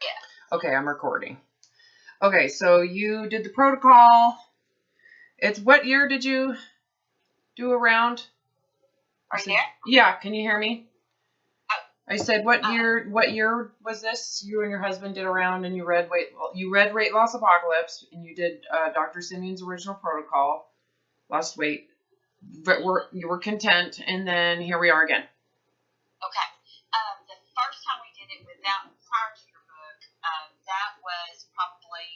Yeah. Okay, I'm recording. Okay, so you did the protocol. It's what year did you do around? Are you there? Yeah, can you hear me? I said, what year was this? You and your husband did around, and you read Weight Loss Apocalypse, and you did Dr. Simeon's original protocol, lost weight. But you were content, and then here we are again. Okay. The first time we did it without prior to your book, that was probably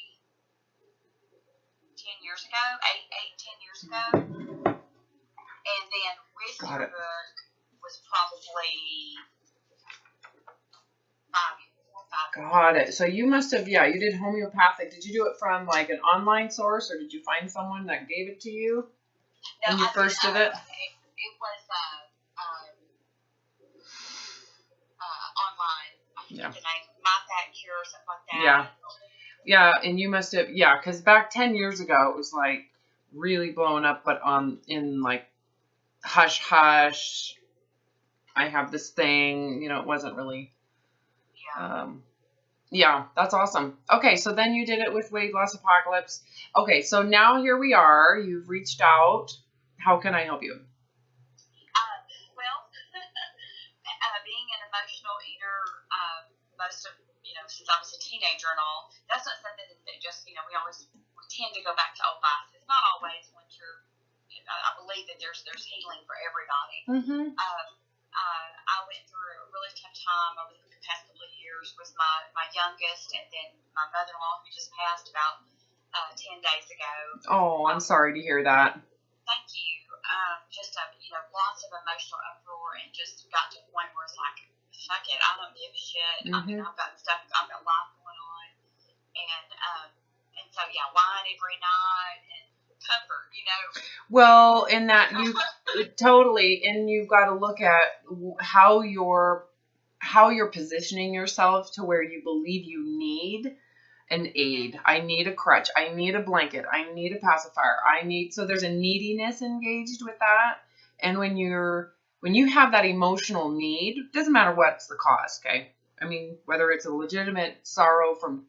10 years ago, 10 years ago. And then with your book was probably 5 years. Got it. So you must have, you did homeopathic. Did you do it from like an online source, or did you find someone that gave it to you when you first did it? It was online. I think the name, My Fat Cure or something like that. Yeah, and you must have, because back 10 years ago, it was like really blowing up, but in like hush hush, I have this thing, it wasn't really, that's awesome. Okay, so then you did it with Weight Loss Apocalypse. Okay, so now here we are. You've reached out. How can I help you? Well, being an emotional eater, most of, since I was a teenager and all, that's not something that just, we tend to go back to old vices. Not always. Once you're, I believe that there's healing for everybody. Mm-hmm. I went through a really tough time over the past couple of years with my youngest, and then my mother-in-law, who just passed about 10 days ago. Oh, I'm sorry to hear that. Thank you. Just lots of emotional uproar, and just got to a point where it's like, fuck it, I don't give a shit. Mm-hmm. I mean, I've got life going on, and so wine every night and comfort, Well, in that you totally, and you've got to look at how you're positioning yourself to where you believe you need an aid. I need a crutch. I need a blanket. I need a pacifier. So there's a neediness engaged with that. And when you have that emotional need, it doesn't matter what's the cause, okay? I mean, whether it's a legitimate sorrow from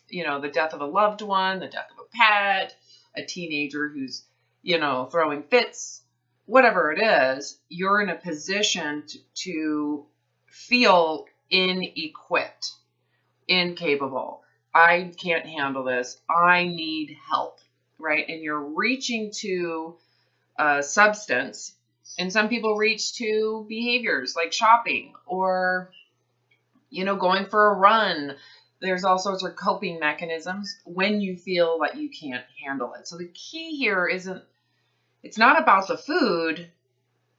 the death of a loved one, the death of a pet, a teenager who's, throwing fits, whatever it is, you're in a position to feel inequipped, incapable. I can't handle this. I need help, right? And you're reaching to a substance, and some people reach to behaviors like shopping or, going for a run. There's all sorts of coping mechanisms when you feel like you can't handle it. So the key here it's not about the food.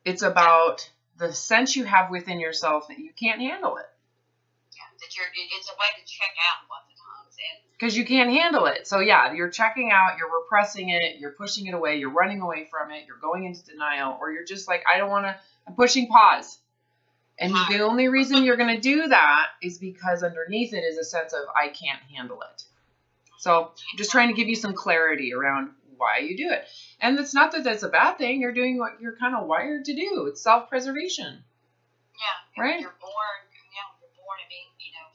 It's about the sense you have within yourself that you can't handle it. Yeah, it's a way to check out lots of times. Because you can't handle it. So you're checking out, you're repressing it, you're pushing it away, you're running away from it, you're going into denial, or you're just like, I'm pushing pause. And the only reason you're going to do that is because underneath it is a sense of, I can't handle it. So I'm just trying to give you some clarity around why you do it. And it's not that that's a bad thing. You're doing what you're kind of wired to do. It's self-preservation. Yeah. Right? You're born and being,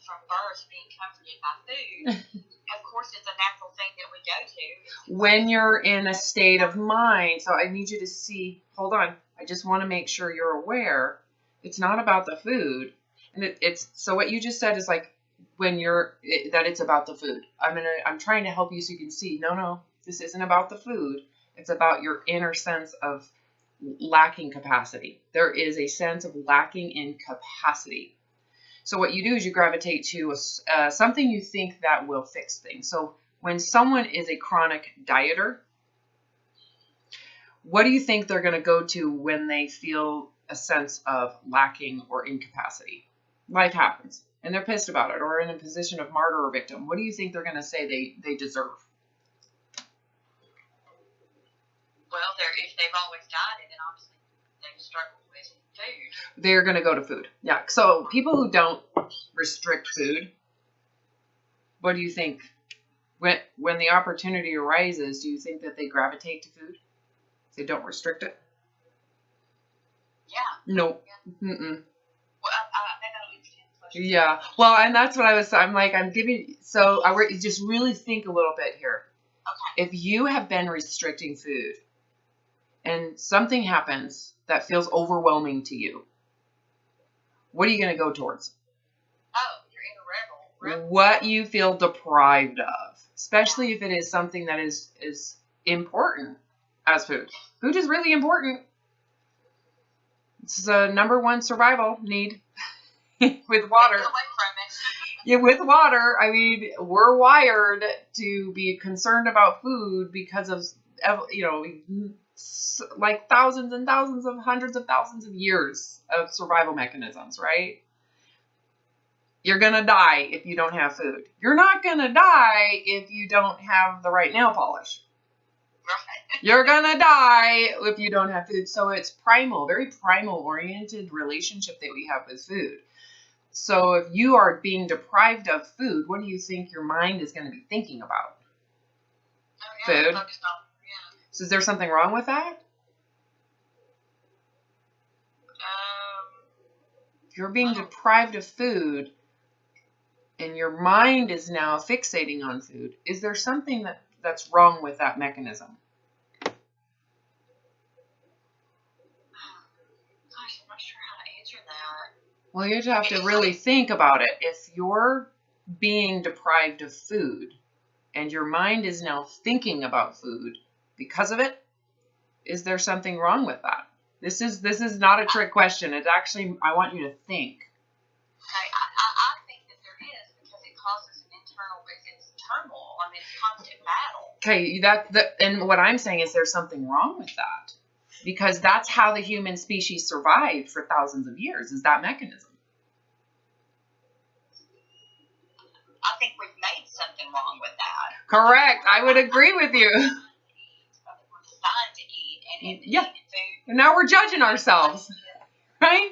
from birth, being comforted by food. Of course, it's a natural thing that we go to. When you're in a state of mind. So I need you to see, hold on. I just want to make sure you're aware. It's not about the food. And so what you just said is like that it's about the food. I'm trying to help you so you can see, no, this isn't about the food. It's about your inner sense of lacking capacity. There is a sense of lacking in capacity. So what you do is you gravitate to something you think that will fix things. So when someone is a chronic dieter, what do you think they're going to go to when they feel a sense of lacking or incapacity? Life happens, and they're pissed about it, or in a position of martyr or victim. What do you think they're going to say they deserve? Well, if they've always dieted, then obviously they've struggled with food. They're going to go to food. Yeah. So people who don't restrict food, what do you think? When the opportunity arises, do you think that they gravitate to food? They don't restrict it? Yeah. No. Yeah. Mm-mm. Well, they don't understand Yeah. Well, and that's what I'm like, I'm giving, so I just really think a little bit here. Okay. If you have been restricting food and something happens that feels overwhelming to you, what are you going to go towards? Oh, you're in a rebel. What you feel deprived of, especially if it is something that is important as food. Food is really important. It's the number one survival need with water. Get away from it. Yeah, with water, I mean, we're wired to be concerned about food because of, like thousands and thousands of hundreds of thousands of years of survival mechanisms, right? You're going to die if you don't have food. You're not going to die if you don't have the right nail polish. Right. You're going to die if you don't have food. So it's primal, very primal oriented relationship that we have with food. So if you are being deprived of food, what do you think your mind is going to be thinking about? Oh, yeah, Food. yeah. So is there something wrong with that? If you're being deprived of food and your mind is now fixating on food, is there something that's wrong with that mechanism? Gosh, I'm not sure how to answer that. Well, you have to really think about it. If you're being deprived of food and your mind is now thinking about food because of it, is there something wrong with that? This is not a trick question. It's actually, I want you to think. Okay, I think that there is, because it causes an internal, it's turmoil. I mean, it's constant battle. Okay, and what I'm saying is there's something wrong with that. Because that's how the human species survived for thousands of years, is that mechanism. I think we've made something wrong with that. Correct. I would agree with you. We're designed to eat and Yeah. eat food. And now we're judging ourselves, right?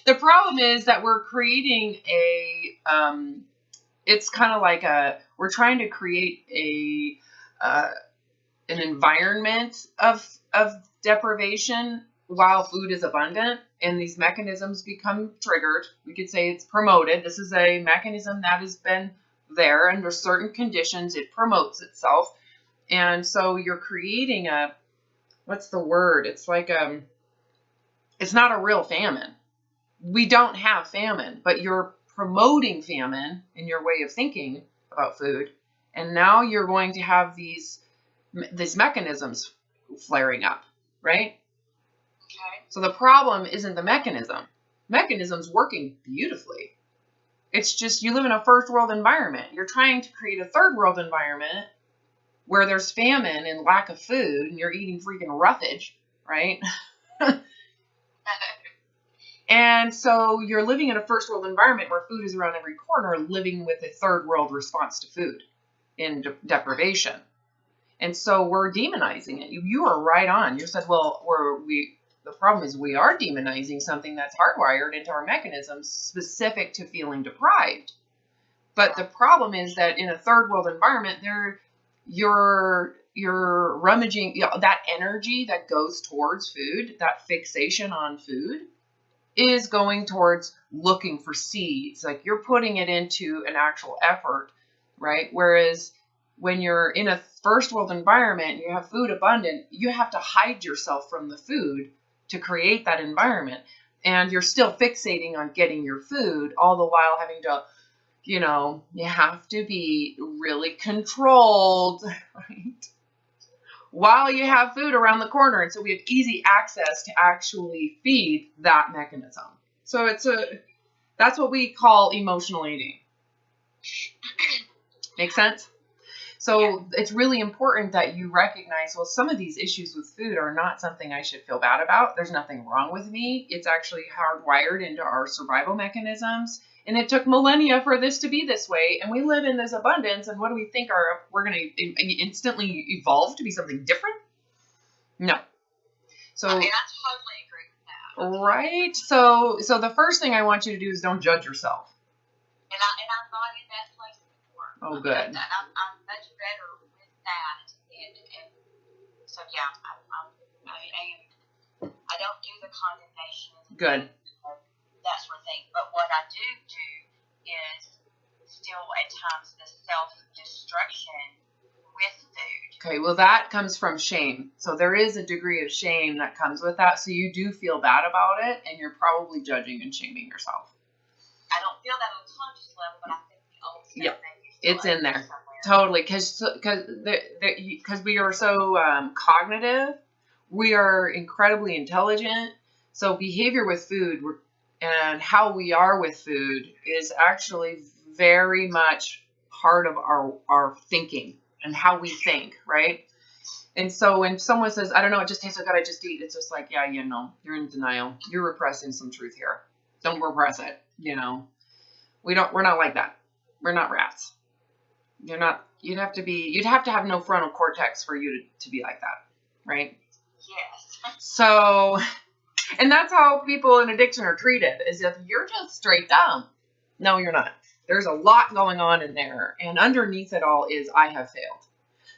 The problem is that we're creating it's kind of like we're trying to create an environment of deprivation while food is abundant, and these mechanisms become triggered. We could say it's promoted. This is a mechanism that has been there under certain conditions. It promotes itself. And so you're creating what's the word? It's like it's not a real famine. We don't have famine, but you're promoting famine in your way of thinking about food. And now you're going to have these mechanisms flaring up, right? Okay. So the problem isn't the mechanism. Mechanism's working beautifully. It's just you live in a first world environment. You're trying to create a third world environment where there's famine and lack of food, and you're eating freaking roughage, right? And so you're living in a first world environment where food is around every corner, living with a third world response to food in deprivation. And so we're demonizing it. You are right on. You said, well, the problem is we are demonizing something that's hardwired into our mechanisms specific to feeling deprived. But the problem is that in a third world environment, you're rummaging, that energy that goes towards food, that fixation on food, is going towards looking for seeds. Like you're putting it into an actual effort, right? Whereas when you're in a first world environment, you have food abundant, you have to hide yourself from the food to create that environment. And you're still fixating on getting your food, all the while having to, you have to be really controlled, right? While you have food around the corner. And so we have easy access to actually feed that mechanism. So that's what we call emotional eating. Make sense? So it's really important that you recognize, well, some of these issues with food are not something I should feel bad about. There's nothing wrong with me. It's actually hardwired into our survival mechanisms. And it took millennia for this to be this way. And we live in this abundance. And what do we think we're going to instantly evolve to be something different? No. So, I mean, I totally agree with that. Right. So the first thing I want you to do is don't judge yourself. And I'm not in that place anymore. Oh, good. And I'm much better with that. And so, yeah, I don't do the condemnation. Good. That sort of thing. But what I do is still at times the self-destruction with food. Okay, well, that comes from shame. So there is a degree of shame that comes with that. So you do feel bad about it, and you're probably judging and shaming yourself. I don't feel that on a conscious level, but I think the old stuff Yep. maybe still It's in there. somewhere. Totally, because we are so cognitive, we are incredibly intelligent. So behavior with food and how we are with food is actually very much part of our thinking and how we think, right? And so when someone says, I don't know, it just tastes so good, I just eat, it's just like, yeah, you know, you're in denial. You're repressing some truth here. Don't repress it, you know. We're not like that. We're not rats. You'd have to have no frontal cortex for you to be like that, right? Yes. So, and that's how people in addiction are treated, is if you're just straight dumb. No, you're not. There's a lot going on in there, and underneath it all is I have failed.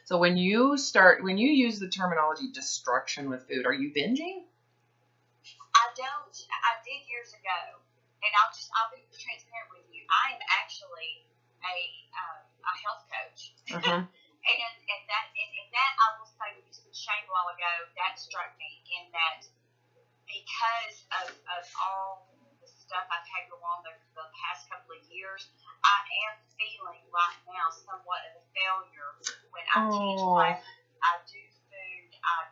So when you use the terminology destruction with food, are you binging? I don't. I did years ago, and I'll be transparent with you. I am actually a health coach, Uh-huh. and that I will say, you said shame a while ago, that struck me in that because of all the stuff I've had go on the past couple of years, I am feeling right now somewhat of a failure when I teach classes. I do food. I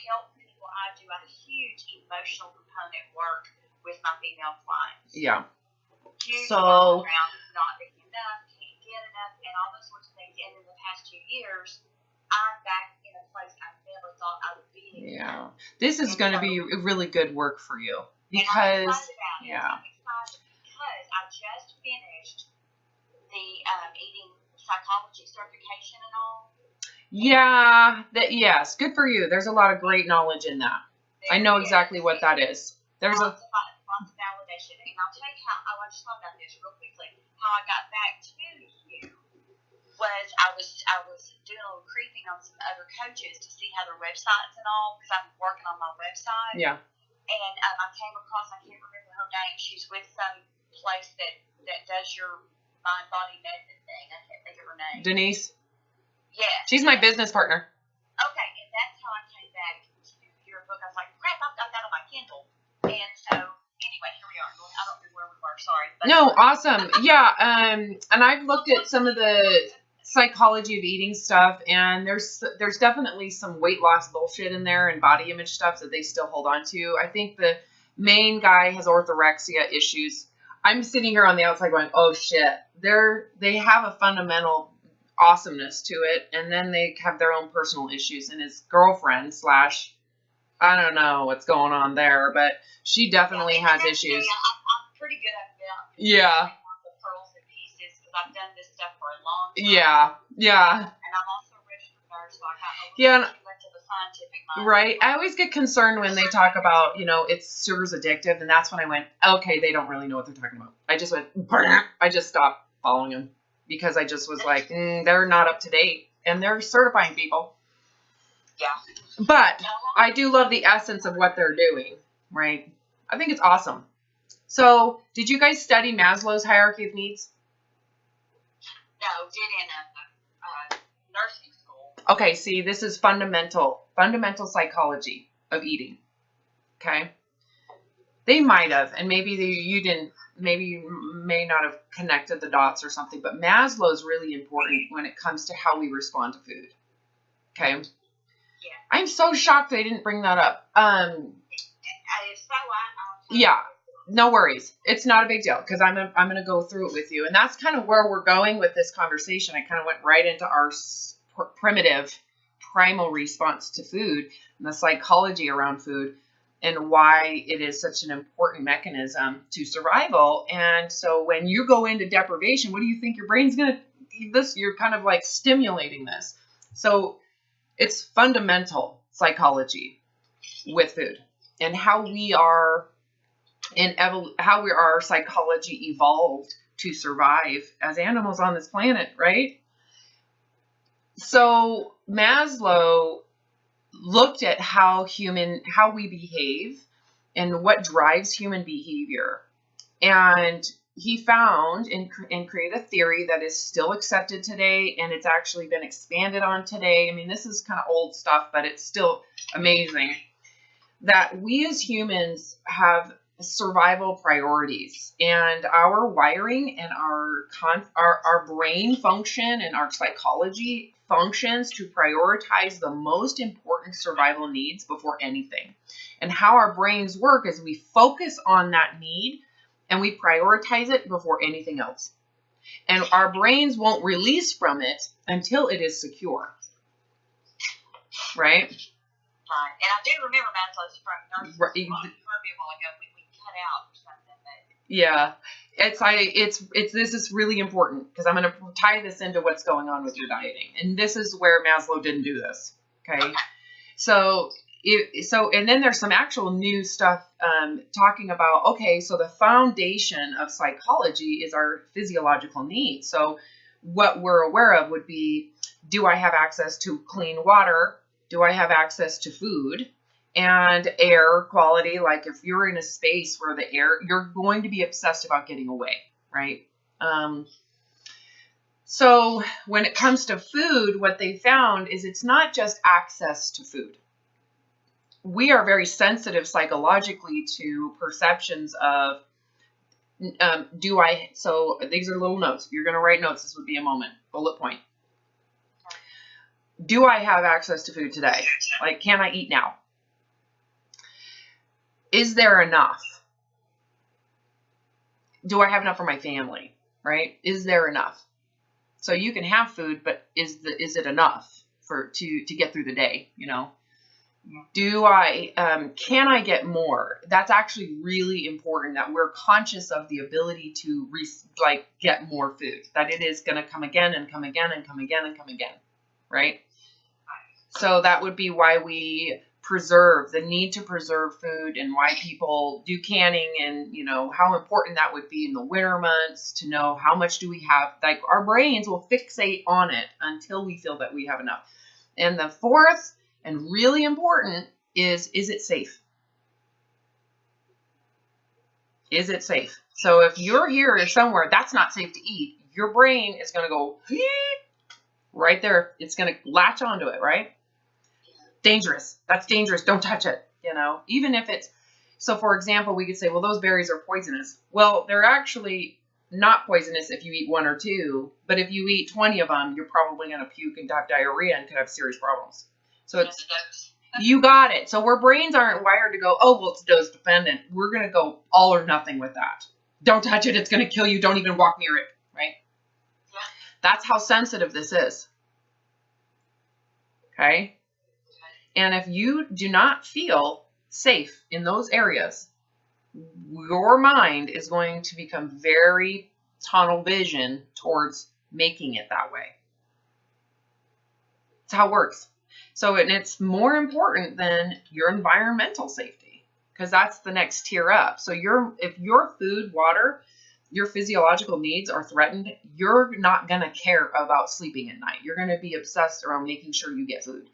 help people. I do a huge emotional component work with my female clients. Yeah. Huge So around not being enough, can't get enough, and all those sorts of things. And in the past 2 years, I'm back in a place I never thought I would be. yeah, this is going to be really good work for you because I'm excited about it. yeah. I'm excited because I just finished the eating psychology certification and all. Yeah, yes, good for you. There's a lot of great knowledge in that. I know exactly what that is. There's lots of validation, and I'll tell you how I just thought about this real quickly. How I got back to you was I was doing a little creeping on some other coaches to see how their websites and all, because I'm working on my website. Yeah. And I came across, I can't remember her name. She's with some place that does your mind body medicine thing. I can't think of her name. Denise. Yeah. She's my business partner. Okay, and that's how I came back to your book. I was like, crap, I've got that on my Kindle. And so, anyway, here we are. I don't know where we were, sorry. But No, awesome. Yeah, and I've looked at some of the psychology of eating stuff, and there's definitely some weight loss bullshit in there and body image stuff that they still hold on to. I think the main guy has orthorexia issues. I'm sitting here on the outside going, oh shit. They have a fundamental awesomeness to it, and then they have their own personal issues, and his girlfriend / I don't know what's going on there, but she definitely has issues. I'm pretty good at that. Yeah. The pearls and pieces, because I've done this stuff for a long time. Yeah. And I'm also a registered nurse, so I got too much of a scientific mind. Right. I always get concerned when they talk about, sugar's addictive, and that's when I went, okay, they don't really know what they're talking about. I just went, I just stopped following them because I just was like, they're not up to date, and they're certifying people. Yeah. But I do love the essence of what they're doing, right? I think it's awesome. So, did you guys study Maslow's hierarchy of needs? No, did in a nursing school. Okay, see, this is fundamental psychology of eating. Okay? They might have, and maybe you didn't, maybe you may not have connected the dots or something, but Maslow's really important when it comes to how we respond to food. Okay? Yeah. I'm so shocked they didn't bring that up. Yeah, no worries. It's not a big deal because I'm gonna go through it with you, and that's kind of where we're going with this conversation. I kind of went right into our primal response to food and the psychology around food and why it is such an important mechanism to survival. And so when you go into deprivation, what do you think your brain's gonna? You're kind of like stimulating this. So it's fundamental psychology with food and how we are. And how our psychology evolved to survive as animals on this planet, right? So Maslow looked at how we behave and what drives human behavior. And he found and created a theory that is still accepted today, and it's actually been expanded on today. I mean, this is kind of old stuff, but it's still amazing that we as humans have survival priorities, and our wiring and our brain function and our psychology functions to prioritize the most important survival needs before anything. And how our brains work is we focus on that need and we prioritize it before anything else. And our brains won't release from it until it is secure. Right? Right. And I do remember Maslow's from nurses. A while ago we cut out or something. But... Yeah. This is really important because I'm going to tie this into what's going on with your dieting. And this is where Maslow didn't do this. Okay. So and then there's some actual new stuff talking about, okay, so the foundation of psychology is our physiological needs. So what we're aware of would be, do I have access to clean water? Do I have access to food and air quality? Like if you're in a space where the air, you're going to be obsessed about getting away, right? So when it comes to food, what they found is it's not just access to food. We are very sensitive psychologically to perceptions of, so these are little notes. If you're going to write notes, this would be a moment, bullet point. Do I have access to food today? Like, can I eat now? Is there enough? Do I have enough for my family? Right? Is there enough? So you can have food, but is it enough to get through the day? You know, can I get more? That's actually really important, that we're conscious of the ability to get more food, that it is going to come again and come again and come again and come again. Right? So that would be why we preserve, the need to preserve food, and why people do canning, and, you know, how important that would be in the winter months to know how much do we have. Like, our brains will fixate on it until we feel that we have enough. And the fourth and really important is it safe? Is it safe? So if you're here or somewhere that's not safe to eat, your brain is going to go right there. It's going to latch onto it, right? Dangerous. That's dangerous. Don't touch it. You know, even if it's, so for example, we could say, well, those berries are poisonous. Well, they're actually not poisonous if you eat one or two, but if you eat 20 of them, you're probably going to puke and have diarrhea and could have serious problems. So it's, you got it. So our brains aren't wired to go, oh, well, it's dose dependent. We're going to go all or nothing with that. Don't touch it. It's going to kill you. Don't even walk near it. Right? Yeah. That's how sensitive this is. Okay? And if you do not feel safe in those areas, your mind is going to become very tunnel vision towards making it that way. That's how it works. So, and it's more important than your environmental safety, because that's the next tier up. So if your food, water, your physiological needs are threatened, you're not going to care about sleeping at night. You're going to be obsessed around making sure you get food.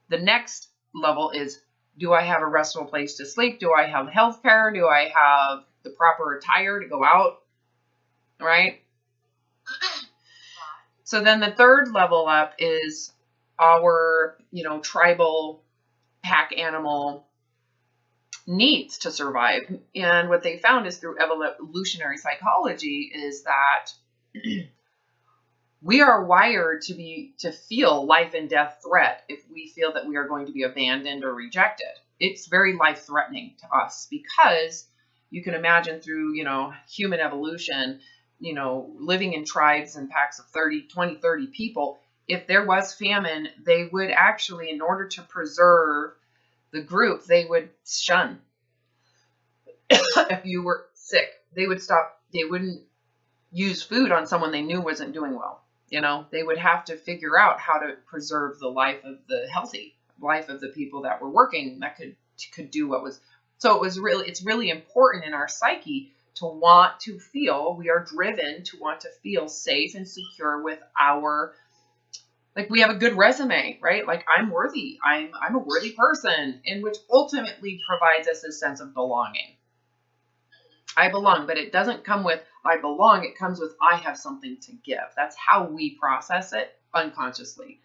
The next level is, do I have a restful place to sleep? Do I have health care? Do I have the proper attire to go out? Right? So then the third level up is our, tribal pack animal needs to survive. And what they found is, through evolutionary psychology, is that we are wired to feel life and death threat if we feel that we are going to be abandoned or rejected. It's very life-threatening to us, because you can imagine through, human evolution, living in tribes and packs of 20, 30 people. If there was famine, they would actually, in order to preserve the group, they would shun. If you were sick, they would stop. They wouldn't use food on someone they knew wasn't doing well. They would have to figure out how to preserve the life of the healthy, life of the people that were working, that could do what was. So it's really important in our psyche to want to feel, we are driven to want to feel safe and secure with our, like, we have a good resume, right? Like, I'm worthy. I'm a worthy person, and which ultimately provides us a sense of belonging. I belong, but it doesn't come with I belong. It comes with I have something to give. That's how we process it unconsciously.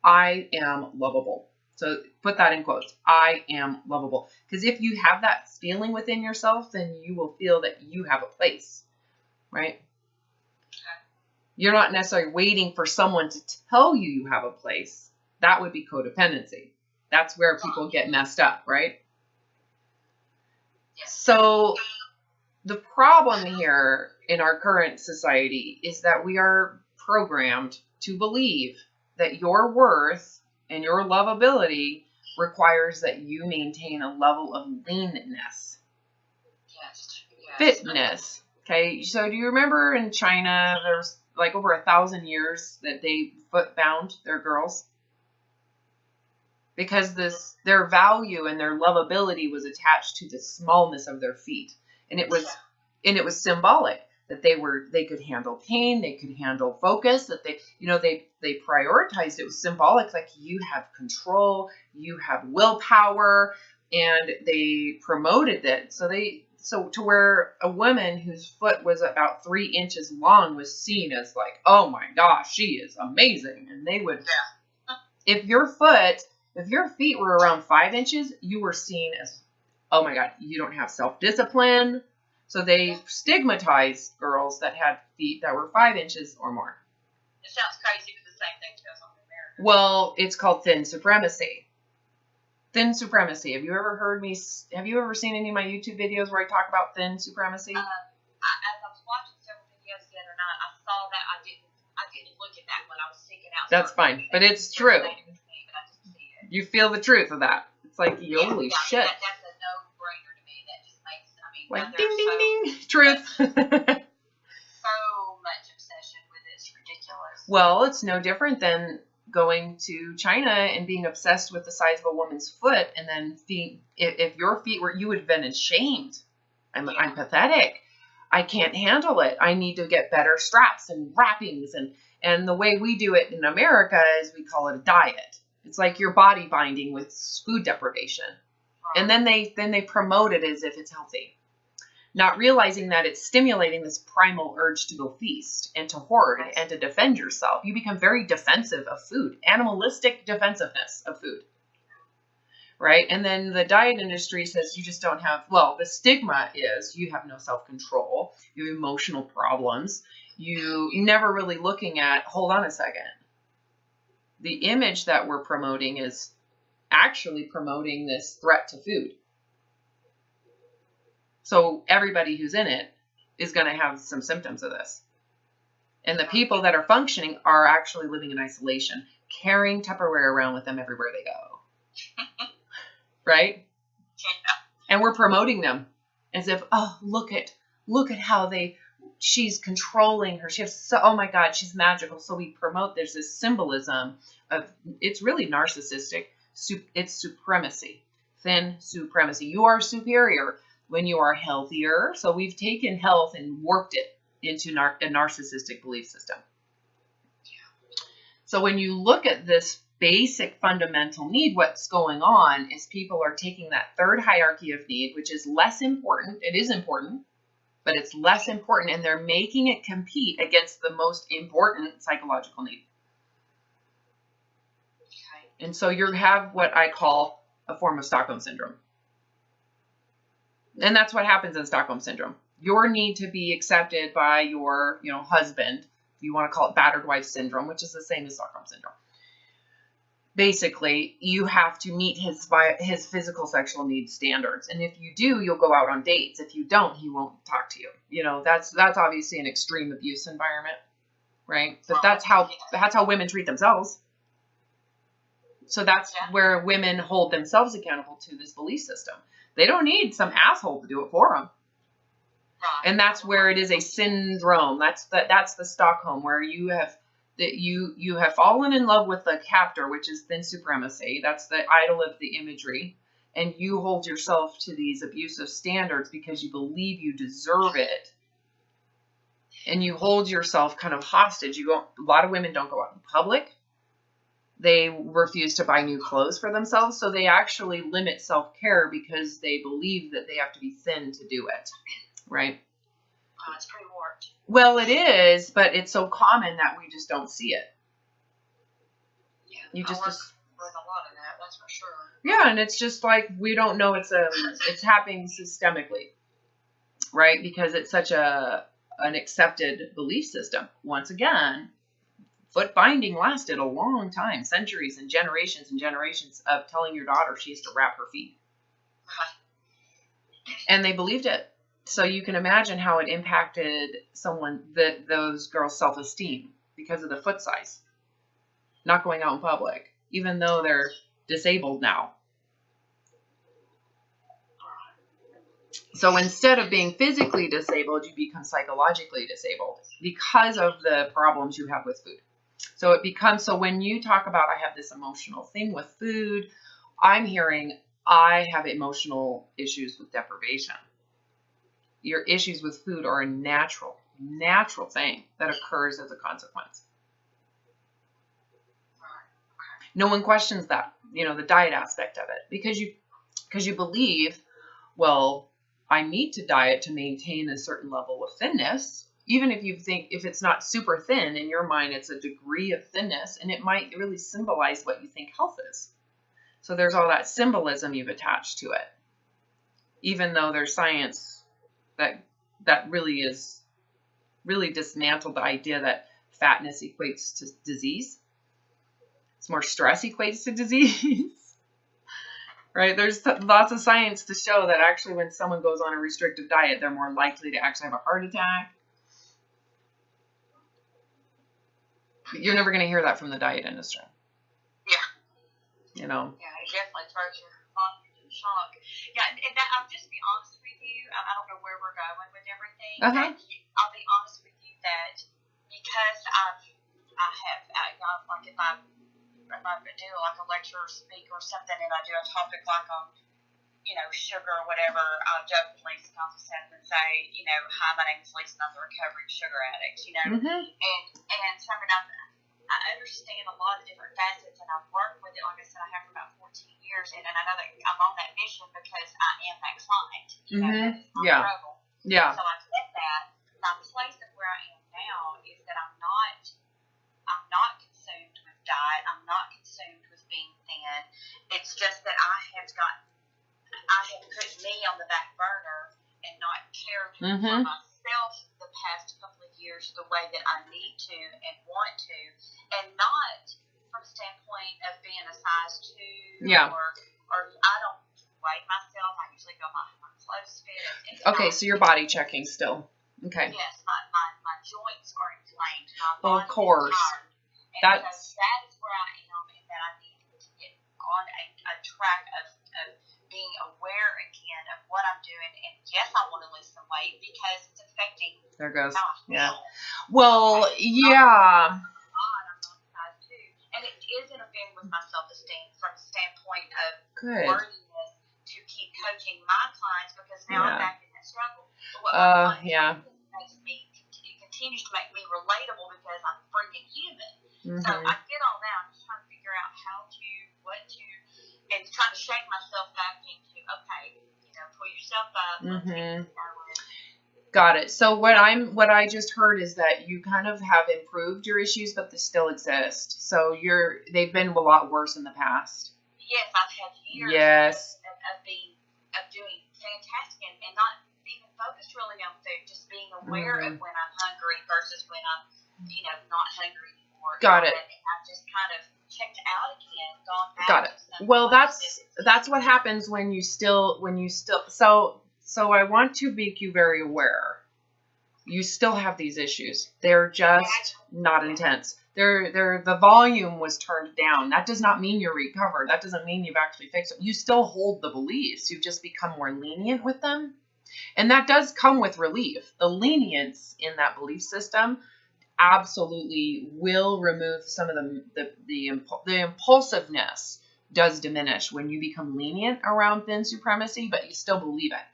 I am lovable. So put that in quotes. I am lovable. Because if you have that feeling within yourself, then you will feel that you have a place, right? You're not necessarily waiting for someone to tell you you have a place. That would be codependency. That's where people get messed up, right? So the problem here in our current society is that we are programmed to believe that your worth and your lovability requires that you maintain a level of leanness. Yes. Fitness. Okay, so do you remember in China, there's like over 1,000 years that they foot bound their girls? Because their value and their lovability was attached to the smallness of their feet. And it was symbolic that they could handle pain, they could handle focus, that they prioritized it. It was symbolic, like you have control, you have willpower, and they promoted it. So to where a woman whose foot was about 3 inches long was seen as like, oh my gosh, she is amazing. And they would, if your feet were around 5 inches, you were seen as, oh my God, you don't have self-discipline. So they stigmatized girls that had feet that were 5 inches or more. It sounds crazy, but the same thing goes on in America. Well, it's called thin supremacy. Thin supremacy. Have you ever seen any of my YouTube videos where I talk about thin supremacy? As I was watching several videos the other night, I saw that. I didn't look at that when I was seeking out. That's fine, but it's true. You feel the truth of that. It's like, holy shit. That's a no-brainer to me. That just makes, like, ding, ding, ding. Truth. So much obsession with it. It's ridiculous. Well, it's no different than going to China and being obsessed with the size of a woman's foot, and then if your feet were, you would have been ashamed. I'm pathetic. I can't handle it. I need to get better straps and wrappings, and the way we do it in America is we call it a diet. It's like your body binding with food deprivation. And then they promote it as if it's healthy, not realizing that it's stimulating this primal urge to go feast and to hoard and to defend yourself. You become very defensive of food, animalistic defensiveness of food, right? And then the diet industry says you just don't have, well, the stigma is you have no self-control, you have emotional problems, you're never really looking at, hold on a second. The image that we're promoting is actually promoting this threat to food. So everybody who's in it is going to have some symptoms of this. And the people that are functioning are actually living in isolation, carrying Tupperware around with them everywhere they go. Right? And we're promoting them as if, oh, look at how she's controlling her. Oh my God, she's magical. So we promote, there's this symbolism of, it's really narcissistic. It's supremacy, thin supremacy. You are superior when you are healthier. So we've taken health and warped it into a narcissistic belief system. So when you look at this basic fundamental need, what's going on is people are taking that third hierarchy of need, which is less important. It is important, but it's less important, and they're making it compete against the most important psychological need. Okay. And so you have what I call a form of Stockholm syndrome. And that's what happens in Stockholm syndrome. Your need to be accepted by your, husband, you want to call it battered wife syndrome, which is the same as Stockholm syndrome. Basically, you have to meet his physical sexual needs standards. And if you do, you'll go out on dates. If you don't, he won't talk to you. That's obviously an extreme abuse environment, right? But that's how women treat themselves. So that's where women hold themselves accountable to this belief system. They don't need some asshole to do it for them. And that's where it is a syndrome. That's the Stockholm, where you have fallen in love with the captor, which is thin supremacy. That's the idol of the imagery. And you hold yourself to these abusive standards because you believe you deserve it. And you hold yourself kind of hostage. A lot of women don't go out in public. They refuse to buy new clothes for themselves. So they actually limit self-care because they believe that they have to be thin to do it. right? It's pretty warped. Well, it is, but it's so common that we just don't see it. Yeah, you just with a lot of that, that's for sure. Yeah, and it's just like we don't know it's happening systemically, right? Because it's such an accepted belief system. Once again, foot binding lasted a long time, centuries and generations of telling your daughter she has to wrap her feet. And they believed it. So you can imagine how it impacted those girls' self-esteem because of the foot size. Not going out in public, even though they're disabled now. So instead of being physically disabled, you become psychologically disabled because of the problems you have with food. So it becomes, so when you talk about, I have this emotional thing with food, I'm hearing, I have emotional issues with deprivation. Your issues with food are a natural thing that occurs as a consequence. No one questions that, the diet aspect of it, because you believe, well, I need to diet to maintain a certain level of thinness. Even if you think, if it's not super thin, in your mind, it's a degree of thinness, and it might really symbolize what you think health is. So there's all that symbolism you've attached to it, even though there's science that really dismantled the idea that fatness equates to disease. It's more stress equates to disease. Right? There's lots of science to show that actually when someone goes on a restrictive diet, they're more likely to actually have a heart attack. You're never going to hear that from the diet industry. Yeah. Yeah, it definitely throws your body into shock. Yeah, and that, I'll just be honest with you. I don't know where we're going with everything. Uh-huh. I'll be honest with you that because I have, like if I do like a lecture or speak or something, and I do a topic like on, sugar or whatever, I'll jokingly sometimes stand and say, hi, my name is Lisa, and I'm a recovering sugar addict, Mm-hmm. and so I understand a lot of different facets, and I've worked with it, like I said, I have for about 14 years, and I know that I'm on that mission because I am that client, Mm-hmm. that's my Yeah. struggle. Yeah. So I get that. My place of where I am now is that I'm not consumed with diet. I'm not consumed with being thin. It's just that I have put me on the back burner and not cared for myself the past couple of years the way that I need to and want to, and not from a standpoint of being a size 2 or I don't weigh myself. I usually go my clothes fit. Okay, so you're body checking still. Okay. Yes, my joints are inflamed. My Well, of course. so that is where I am, and that I need to get on a track of being aware again of what I'm doing. And yes, I want to lose some weight because it's affecting. There goes. How I feel. Yeah. Well, yeah. I'm not size 2, and it is interfering with my self-esteem from a standpoint of worthiness to keep coaching my clients because now I'm back in that struggle. But it continues to make me relatable because I'm freaking human. Mm-hmm. So I get all that. I'm just trying to figure out what to, and trying to shake myself back into, okay, pull yourself up. Mm-hmm. Got it. So what I just heard is that you kind of have improved your issues, but they still exist. So they've been a lot worse in the past. Yes, I've had years of doing fantastic and not even focused really on food, just being aware of when I'm hungry versus when I'm, not hungry anymore. Got it. And I've just kind of checked out again, gone back. Got it. Well, that's what happens when you still so I want to make you very aware. You still have these issues. They're just not intense. The volume was turned down. That does not mean you're recovered. That doesn't mean you've actually fixed it. You still hold the beliefs. You've just become more lenient with them. And that does come with relief. The lenience in that belief system absolutely will remove some of the impulsiveness does diminish when you become lenient around thin supremacy, but you still believe it.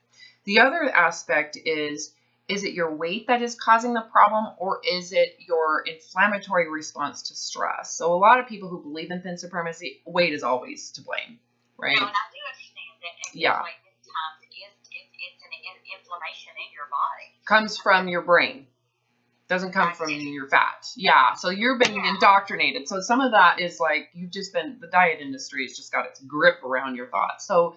The other aspect is it your weight that is causing the problem, or is it your inflammatory response to stress? So a lot of people who believe in thin supremacy, weight is always to blame, right? No, and I do understand that. And yeah. Weight at times it's an inflammation in your body. Comes from your brain. Doesn't come from your fat. Yeah. So you've been indoctrinated. So some of that is like, the diet industry has just got its grip around your thoughts. So,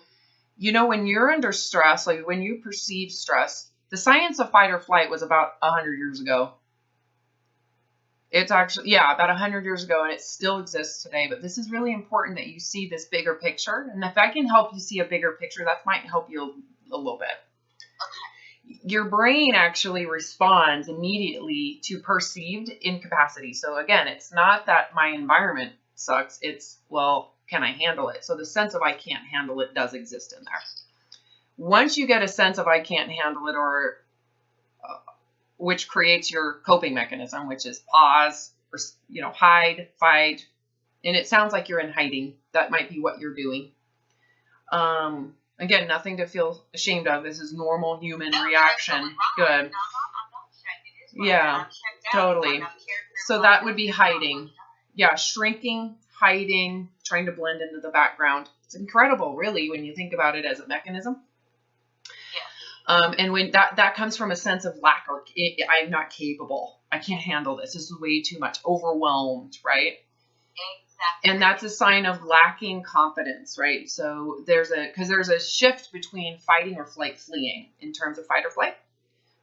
when you're under stress, like when you perceive stress, the science of fight or flight was about 100 years ago. It's actually, about 100 years ago, and it still exists today. But this is really important that you see this bigger picture. And if I can help you see a bigger picture, that might help you a little bit. Your brain actually responds immediately to perceived incapacity. So again, it's not that my environment sucks. It's, well, can I handle it? So the sense of I can't handle it does exist in there. Once you get a sense of I can't handle it, or which creates your coping mechanism, which is pause, or, hide, fight. And it sounds like you're in hiding. That might be what you're doing. Again, nothing to feel ashamed of. This is normal human reaction. Good. Yeah, totally. So that would be hiding. Yeah, shrinking, hiding, trying to blend into the background. It's incredible, really, when you think about it as a mechanism. And when that comes from a sense of lack, or I'm not capable. I can't handle this. This is way too much. Overwhelmed, right? Exactly. And that's a sign of lacking confidence, right? So there's a shift between fighting or fleeing in terms of fight or flight.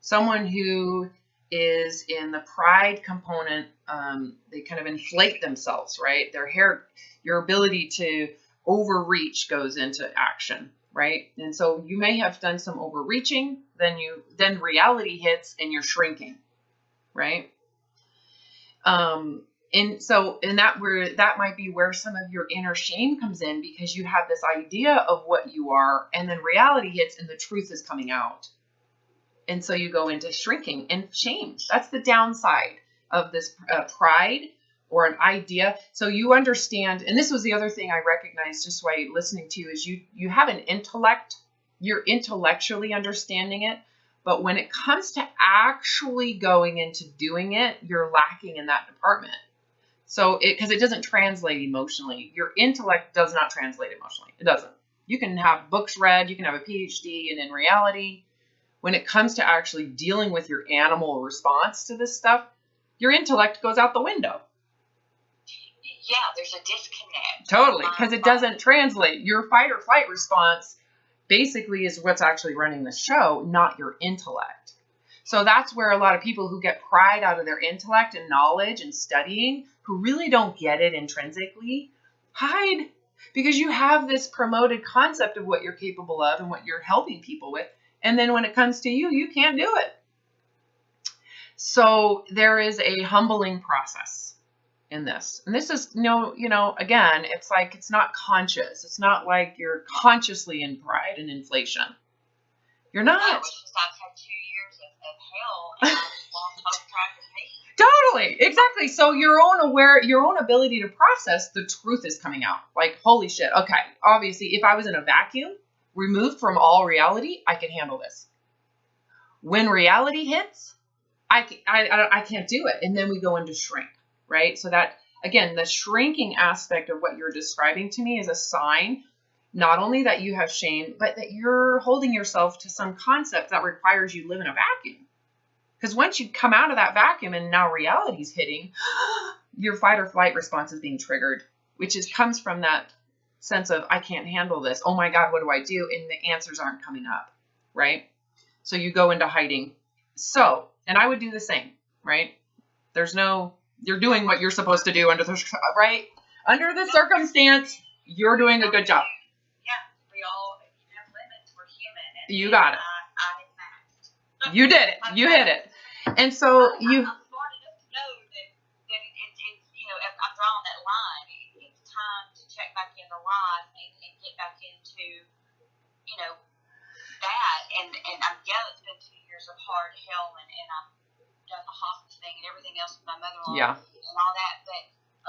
Someone who is in the pride component, they kind of inflate themselves, right? Your ability to overreach goes into action, right? And so you may have done some overreaching, then reality hits and you're shrinking, right? And that might be where some of your inner shame comes in, because you have this idea of what you are, and then reality hits and the truth is coming out. And so you go into shrinking and shame. That's the downside of this pride or an idea. So you understand, and this was the other thing I recognized just by listening to you, is you have an intellect, you're intellectually understanding it, but when it comes to actually going into doing it, you're lacking in that department. So because it doesn't translate emotionally. Your intellect does not translate emotionally. It doesn't. You can have books read, you can have a PhD, and in reality, when it comes to actually dealing with your animal response to this stuff, your intellect goes out the window. Yeah, there's a disconnect. Totally, because it doesn't translate. Your fight or flight response basically is what's actually running the show, not your intellect. So that's where a lot of people who get pride out of their intellect and knowledge and studying, who really don't get it intrinsically, hide, because you have this promoted concept of what you're capable of and what you're helping people with. And then when it comes to you, you can't do it. So there is a humbling process in this. And this is, again, it's like, it's not conscious. It's not like you're consciously in pride and inflation. You're not. Yeah, which is I've had 2 years of hell and I've lost hope track of me. Totally. Exactly. So your own ability to process the truth is coming out. Like, holy shit. Okay. Obviously, if I was in a vacuum, removed from all reality, I can handle this. When reality hits, I can't do it. And then we go into shrink, right? So that, again, the shrinking aspect of what you're describing to me is a sign, not only that you have shame, but that you're holding yourself to some concept that requires you live in a vacuum. Because once you come out of that vacuum and now reality's hitting, your fight or flight response is being triggered, which comes from that sense of, I can't handle this. Oh my God, what do I do? And the answers aren't coming up, right? So you go into hiding. So, and I would do the same, right? You're doing what you're supposed to do under the circumstance, you're doing a good job. Yeah, we all have limits. We're human. And you got it. I had maxed. You did it. You hit it. And so I'm smart enough to know that it's if I'm drawing that line, it's time to check back in the life and get back into, that. And it's been 2 years of hard hell, and I've done the hospice thing and everything else with my mother-in-law and all that. But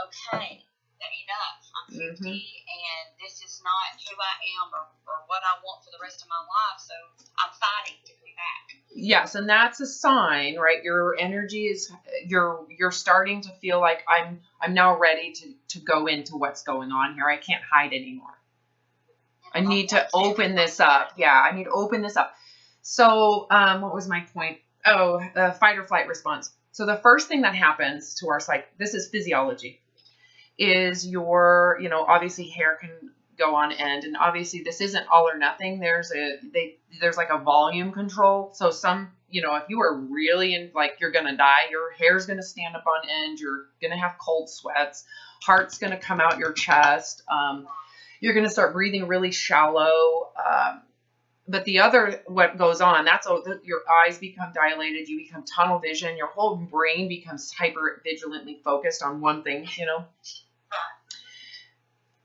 okay, enough. I'm 50, and this is not who I am or what I want for the rest of my life. So I'm fighting to be back. Yes, and that's a sign, right? Your energy is you're starting to feel like I'm now ready to go into what's going on here. I can't hide anymore. I need to open this up. Yeah, I need to open this up. So, what was my point? Oh, fight or flight response. So the first thing that happens to our psyche, this is physiology, is your, obviously hair can go on end, and obviously this isn't all or nothing. There's like a volume control. So if you are really in, like, you're gonna die, your hair's gonna stand up on end, you're gonna have cold sweats, heart's gonna come out your chest, you're gonna start breathing really shallow. But what goes on, your eyes become dilated, you become tunnel vision, your whole brain becomes hyper vigilantly focused on one thing,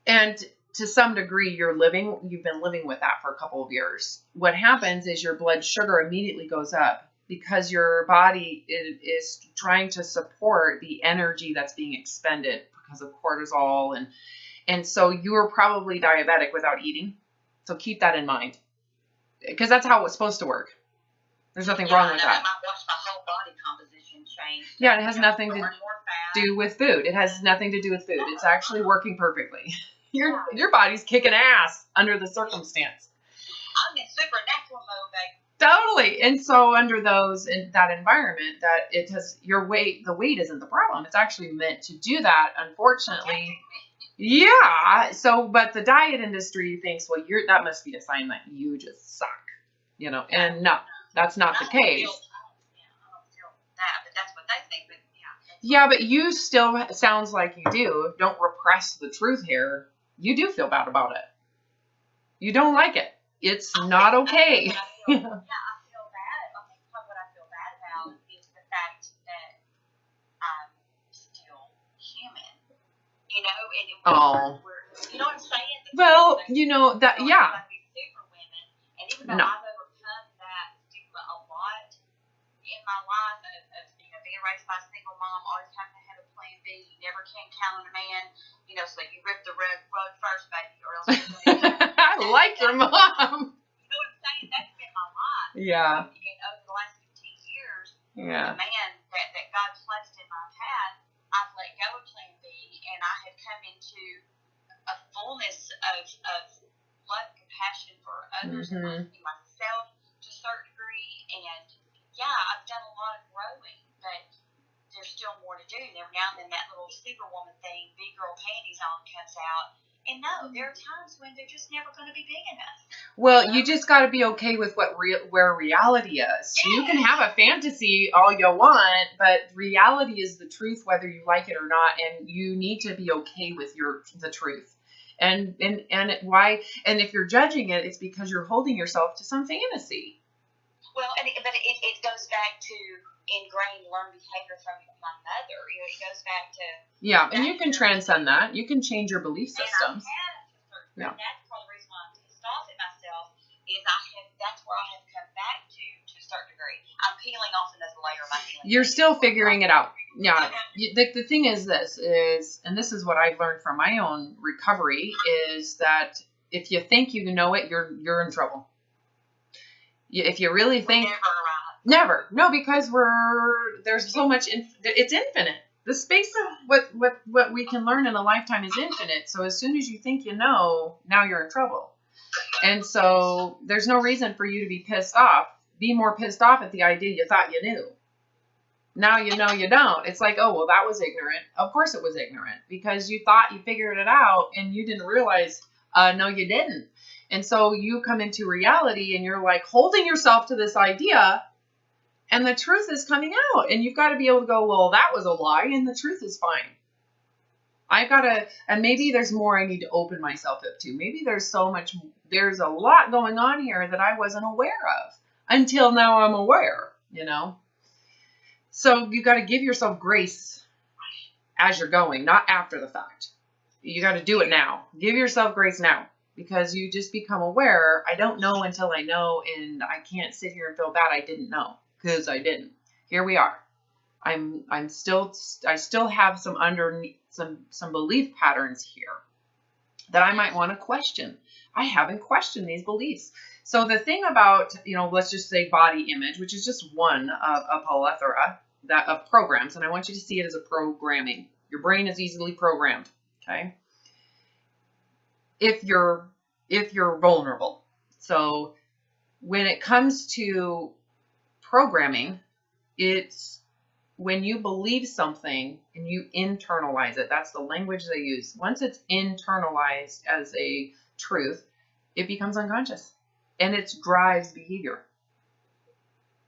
And to some degree, you've been living with that for a couple of years. What happens is your blood sugar immediately goes up because your body is trying to support the energy that's being expended because of cortisol. And so you're probably diabetic without eating. So keep that in mind, because that's how it's supposed to work. There's nothing wrong with that. I might watch my whole body composition change. Yeah, it has nothing to do with food. It has nothing to do with food. It's actually working perfectly. Your body's kicking ass under the circumstance. I'm in supernatural mode, babe. Totally. And so under that environment, that it has the weight isn't the problem. It's actually meant to do that, unfortunately. Yeah. So, but the diet industry thinks, well, that must be a sign that you just suck, and no, that's not the case. I don't feel that, but that's what they think. But yeah, but you still, sounds like you do. Don't repress the truth here. You do feel bad about it. You don't like it. It's not okay. I feel bad. I think what I feel bad about is the fact that I'm still human. And we're you know what I'm saying? Well, that, yeah. Like these super women, and even though I've overcome that stigma a lot in my life of being raised by a single mom, always having to have a plan B, you never can count on a man, so you rip the rug first, baby, or else I like your mom. You know what I'm saying? That's been my life. Yeah. And over the last 15 years, yeah. the man that God placed in my path, I've let go of plan B, and I have come into a fullness of love and compassion for others and myself to a certain degree. And I've done a lot of growing, but there's still more to do. And every now and then that little superwoman thing, big girl panties on, comes out. And no, there are times when they're just never going to be big enough. Well, you just got to be okay with where reality is. Yeah. You can have a fantasy all you want, but reality is the truth, whether you like it or not. And you need to be okay with the truth. And if you're judging it, it's because you're holding yourself to some fantasy. Well, but it goes back to ingrained learned behavior from my mother. It goes back to and you can transcend that. You can change your belief systems. And that's part of the reason why I'm pissed off at myself is that's where I have come back to a certain degree. I'm peeling off another layer of my feelings. You're still figuring it out. Yeah. The thing is and this is what I've learned from my own recovery, is that if you think you know it, you're in trouble. If you really think. Never. No, because there's so much, it's infinite. The space of what we can learn in a lifetime is infinite. So as soon as you think now you're in trouble. And so there's no reason for you to be pissed off. Be more pissed off at the idea you thought you knew. Now you know you don't. It's like, oh, well, that was ignorant. Of course it was ignorant, because you thought you figured it out and you didn't realize, no, you didn't. And so you come into reality and you're like holding yourself to this idea, and the truth is coming out, and you've got to be able to go, well, that was a lie, and the truth is fine. And maybe there's more I need to open myself up to. Maybe there's a lot going on here that I wasn't aware of until now I'm aware, So you got to give yourself grace as you're going, not after the fact. You got to do it now. Give yourself grace now, because you just become aware. I don't know until I know, and I can't sit here and feel bad I didn't know. Because I didn't. Here we are. I still have some belief patterns here that I might want to question. I haven't questioned these beliefs. So the thing about, let's just say body image, which is just one of a plethora of programs, and I want you to see it as a programming. Your brain is easily programmed. Okay. If you're vulnerable. So when it comes to programming, it's when you believe something and you internalize it. That's the language they use. Once it's internalized as a truth, it becomes unconscious and it drives behavior.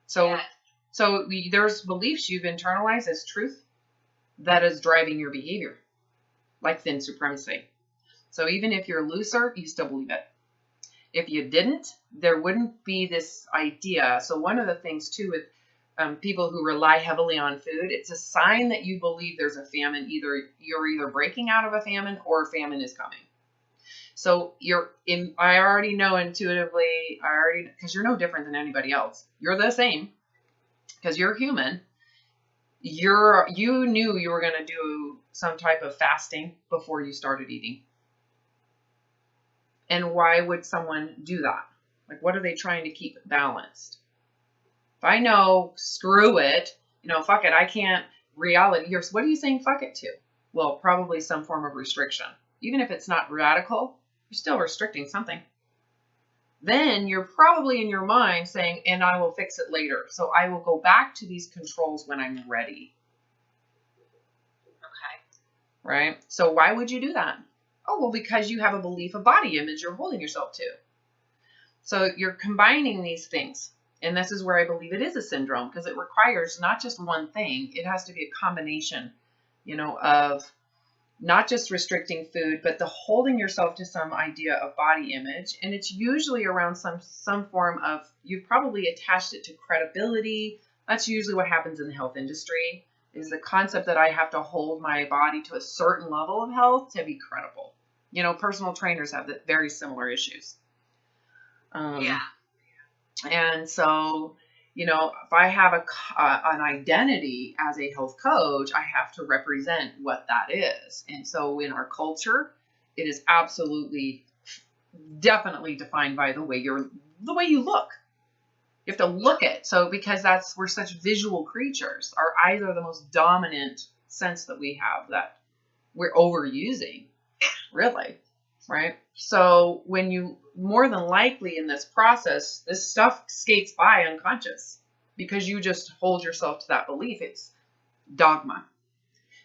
So, there's beliefs you've internalized as truth that is driving your behavior, like thin supremacy. So even if you're looser, you still believe it. If you didn't, there wouldn't be this idea. So one of the things too with people who rely heavily on food, it's a sign that you believe there's a famine. You're either breaking out of a famine or a famine is coming. So I already know intuitively, because you're no different than anybody else. You're the same because you're human. You knew you were going to do some type of fasting before you started eating. And why would someone do that? Like, what are they trying to keep balanced? If I know, screw it, fuck it, I can't reality. What are you saying fuck it to? Well, probably some form of restriction. Even if it's not radical, you're still restricting something. Then you're probably in your mind saying, and I will fix it later. So I will go back to these controls when I'm ready. Okay. Right? So why would you do that? Oh, well, because you have a belief of body image you're holding yourself to. So you're combining these things. And this is where I believe it is a syndrome, because it requires not just one thing. It has to be a combination, of not just restricting food, but the holding yourself to some idea of body image. And it's usually around some form of, you've probably attached it to credibility. That's usually what happens in the health industry, is the concept that I have to hold my body to a certain level of health to be credible. Personal trainers have very similar issues. And so, if I have an identity as a health coach, I have to represent what that is. And so in our culture, it is absolutely, definitely defined by the way you look. You have to look it. So because we're such visual creatures, our eyes are the most dominant sense that we have that we're overusing, really. Right? So when you, more than likely in this process, this stuff skates by unconscious because you just hold yourself to that belief. It's dogma.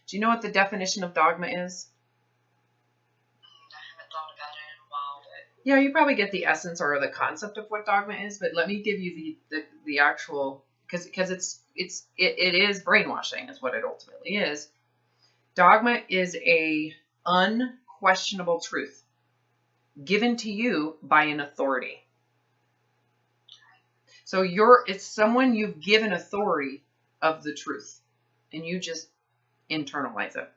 Do you know what the definition of dogma is? I haven't thought about it in a while, but... Yeah, you probably get the essence or the concept of what dogma is, but let me give you the actual, because it is brainwashing is what it ultimately is. Dogma is a unquestionable truth given to you by an authority. So it's someone you've given authority of the truth, and you just internalize it.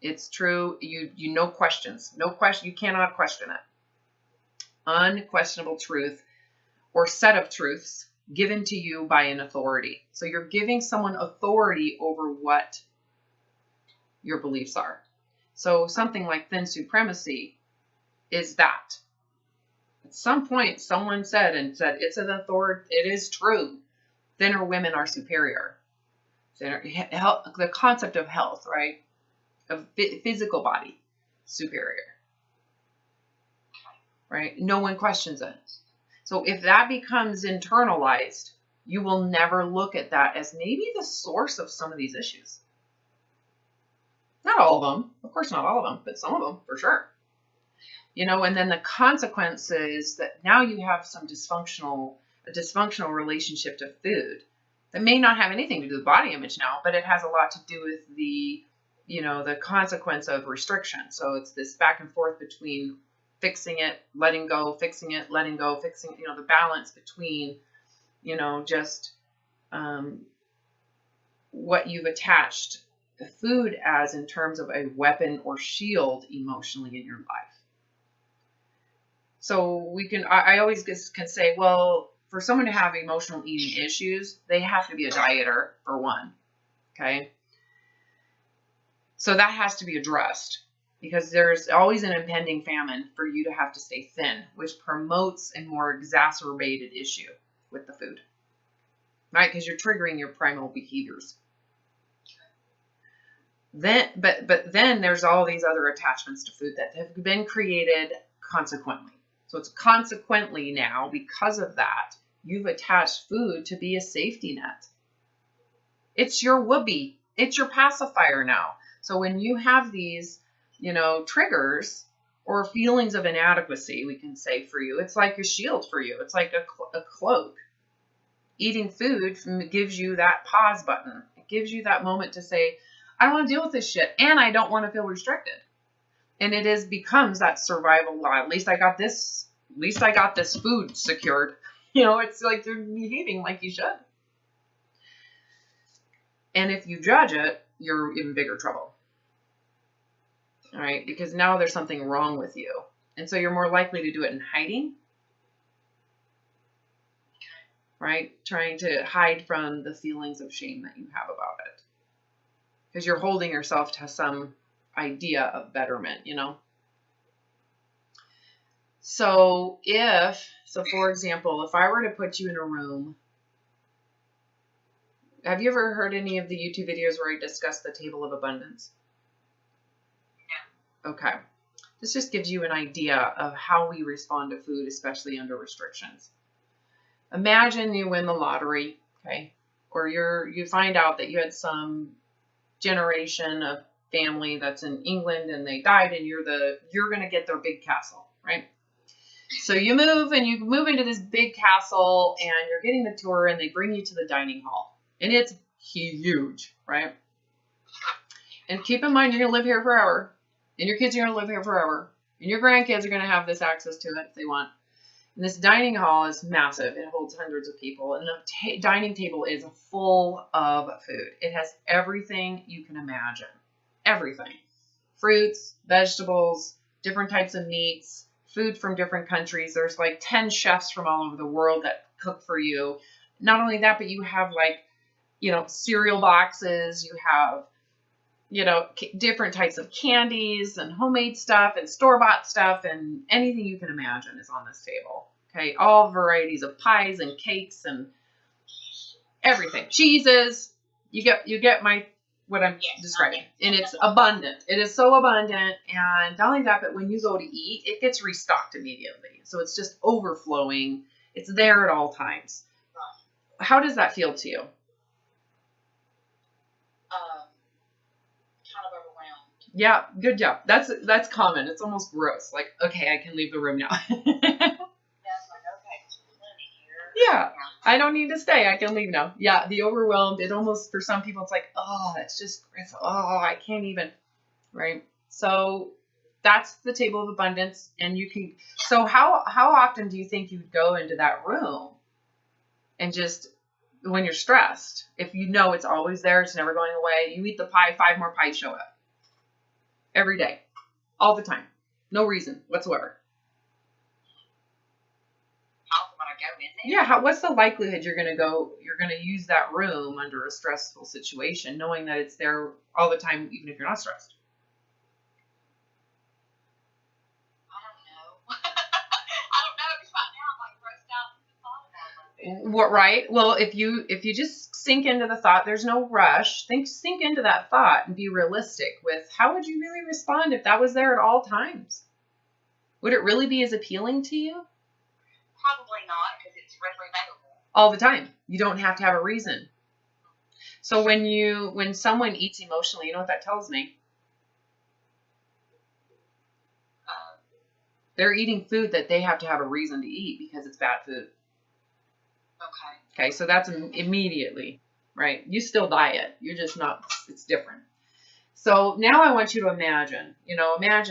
It's true. You no questions. No question. You cannot question it. Unquestionable truth or set of truths given to you by an authority. So you're giving someone authority over what your beliefs are. So something like thin supremacy is that. At some point, someone said it's an authority. It is true. Thinner women are superior. The concept of health, right? Of physical body, superior. Right? No one questions it. So if that becomes internalized, you will never look at that as maybe the source of some of these issues. Not all of them. Of course, not all of them, but some of them for sure. And then the consequence is that now you have a dysfunctional relationship to food that may not have anything to do with body image now, but it has a lot to do with the consequence of restriction. So it's this back and forth between fixing it, letting go, fixing it, letting go, fixing, the balance between, just what you've attached the food as in terms of a weapon or shield emotionally in your life. So I always can say, well, for someone to have emotional eating issues, they have to be a dieter for one. Okay. So that has to be addressed because there's always an impending famine for you to have to stay thin, which promotes a more exacerbated issue with the food, right? Because you're triggering your primal behaviors. But then there's all these other attachments to food that have been created consequently. So it's consequently now, because of that, you've attached food to be a safety net. It's your whoopee. It's your pacifier now. So when you have these, triggers or feelings of inadequacy, we can say for you, it's like a shield for you. It's like a cloak. Eating food gives you that pause button. It gives you that moment to say, I don't want to deal with this shit, and I don't want to feel restricted. And it becomes that survival law. At least I got this food secured. It's like you're behaving like you should. And if you judge it, you're in bigger trouble. All right? Because now there's something wrong with you. And so you're more likely to do it in hiding. Right? Trying to hide from the feelings of shame that you have about it. Because you're holding yourself to some idea of betterment, So for example, if I were to put you in a room, have you ever heard any of the YouTube videos where I discuss the table of abundance? Yeah. Okay. This just gives you an idea of how we respond to food, especially under restrictions. Imagine you win the lottery, okay? Or you find out that you had some generation of family that's in England and they died, and you're going to get their big castle, right? So you move into this big castle, and you're getting the tour, and they bring you to the dining hall, and it's huge, right? And keep in mind, you're going to live here forever, and your kids are going to live here forever, and your grandkids are going to have this access to it if they want. And this dining hall is massive. It holds hundreds of people. And the dining table is full of food. It has everything you can imagine. Everything. Fruits, vegetables, different types of meats, food from different countries. There's like 10 chefs from all over the world that cook for you. Not only that, but you have cereal boxes. You have, different types of candies and homemade stuff and store-bought stuff, and anything you can imagine is on this table. Okay, all varieties of pies and cakes and everything. Cheeses. You get what I'm describing. And it's abundant. It is so abundant, and not only that, but when you go to eat, it gets restocked immediately. So it's just overflowing. It's there at all times. How does that feel to you? Yeah, good job. That's common. It's almost gross. Like, okay, I can leave the room now. Yeah, I don't need to stay. I can leave now. Yeah, the overwhelmed, it almost, for some people, it's like, oh, I can't even, right? So that's the table of abundance. And so how often do you think you'd go into that room and just, when you're stressed, if you know it's always there, it's never going away, you eat the pie, 5 more pies show up. Every day, all the time, no reason whatsoever. How often would I go in there? Yeah, what's the likelihood you're going to use that room under a stressful situation, knowing that it's there all the time, even if you're not stressed? I don't know. I don't know, because right now I'm like grossed out with the thought about it. What, right? Well, if you just sink into the thought, there's no rush. Sink into that thought and be realistic with how would you really respond if that was there at all times? Would it really be as appealing to you? Probably not, because it's readily available. All the time. You don't have to have a reason. So when someone eats emotionally, you know what that tells me? They're eating food that they have to have a reason to eat because it's bad food. Okay, so that's immediately, right? You still diet. You're just not, it's different. So now I want you to imagine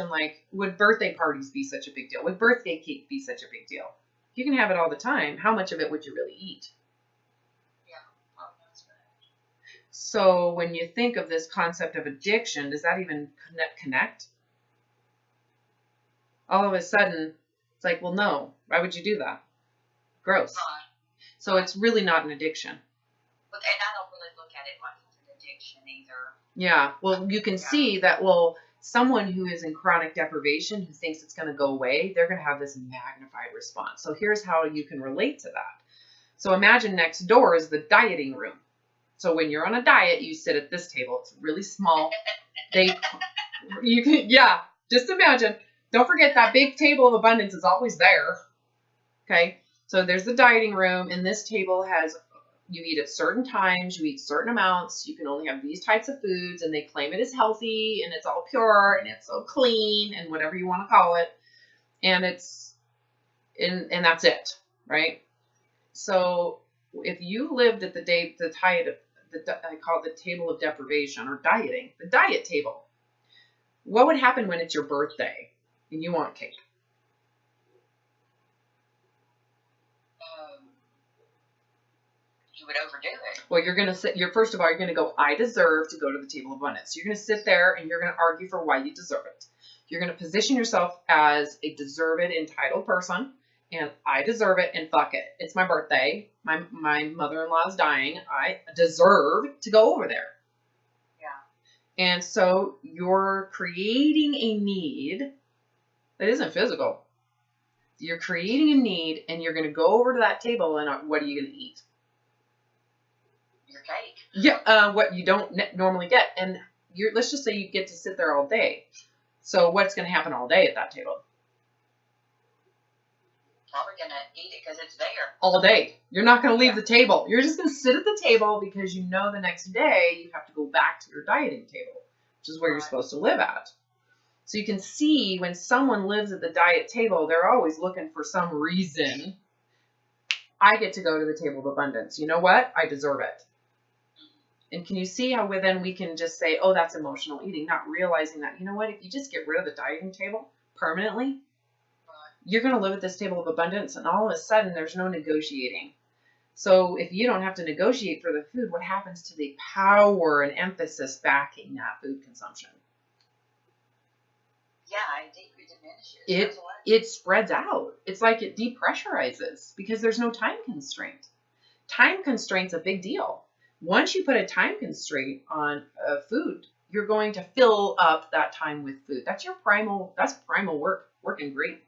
like, would birthday parties be such a big deal? Would birthday cake be such a big deal? If you can have it all the time, how much of it would you really eat? Yeah, that's right. So when you think of this concept of addiction, does that even connect? All of a sudden, it's like, well, no, why would you do that? Gross. Right. So it's really not an addiction. And I don't really look at it like it's an addiction either. Yeah. Well, you can see that, someone who is in chronic deprivation, who thinks it's going to go away, they're going to have this magnified response. So here's how you can relate to that. So imagine next door is the dieting room. So when you're on a diet, you sit at this table. It's really small. Just imagine Don't forget that big table of abundance is always there. Okay. So there's the dieting room, and this table has, you eat at certain times, you eat certain amounts, you can only have these types of foods, and they claim it is healthy, and it's all pure, and it's so clean, and whatever you want to call it. And and that's it, right? So if you lived at I call it the table of deprivation or dieting, the diet table, what would happen when it's your birthday and you want cake? You would overdo it. Well, you're going to sit, first of all, you're going to go, I deserve to go to the table of abundance. So you're going to sit there and you're going to argue for why you deserve it. You're going to position yourself as a deserved, entitled person, and I deserve it, and fuck it. It's my birthday. My mother-in-law is dying. I deserve to go over there. Yeah. And so you're creating a need that isn't physical. You're creating a need, and you're going to go over to that table, and what are you going to eat? Your cake. Yeah, what you don't normally get. And let's just say you get to sit there all day. So what's going to happen all day at that table? Probably going to eat it because it's there. All day. You're not going to leave the table. You're just going to sit at the table because you know the next day you have to go back to your dieting table, which is where you're supposed to live at. So you can see when someone lives at the diet table, they're always looking for some reason. I get to go to the table of abundance. You know what? I deserve it. And can you see how then we can just say, oh, that's emotional eating, not realizing that, you know what, if you just get rid of the dieting table permanently, you're going to live at this table of abundance, and all of a sudden there's no negotiating. So if you don't have to negotiate for the food, what happens to the power and emphasis backing that food consumption? Yeah, it diminishes. It spreads out. It's like it depressurizes because there's no time constraint. Time constraint's a big deal. Once you put a time constraint on food, you're going to fill up that time with food. That's primal work, working great.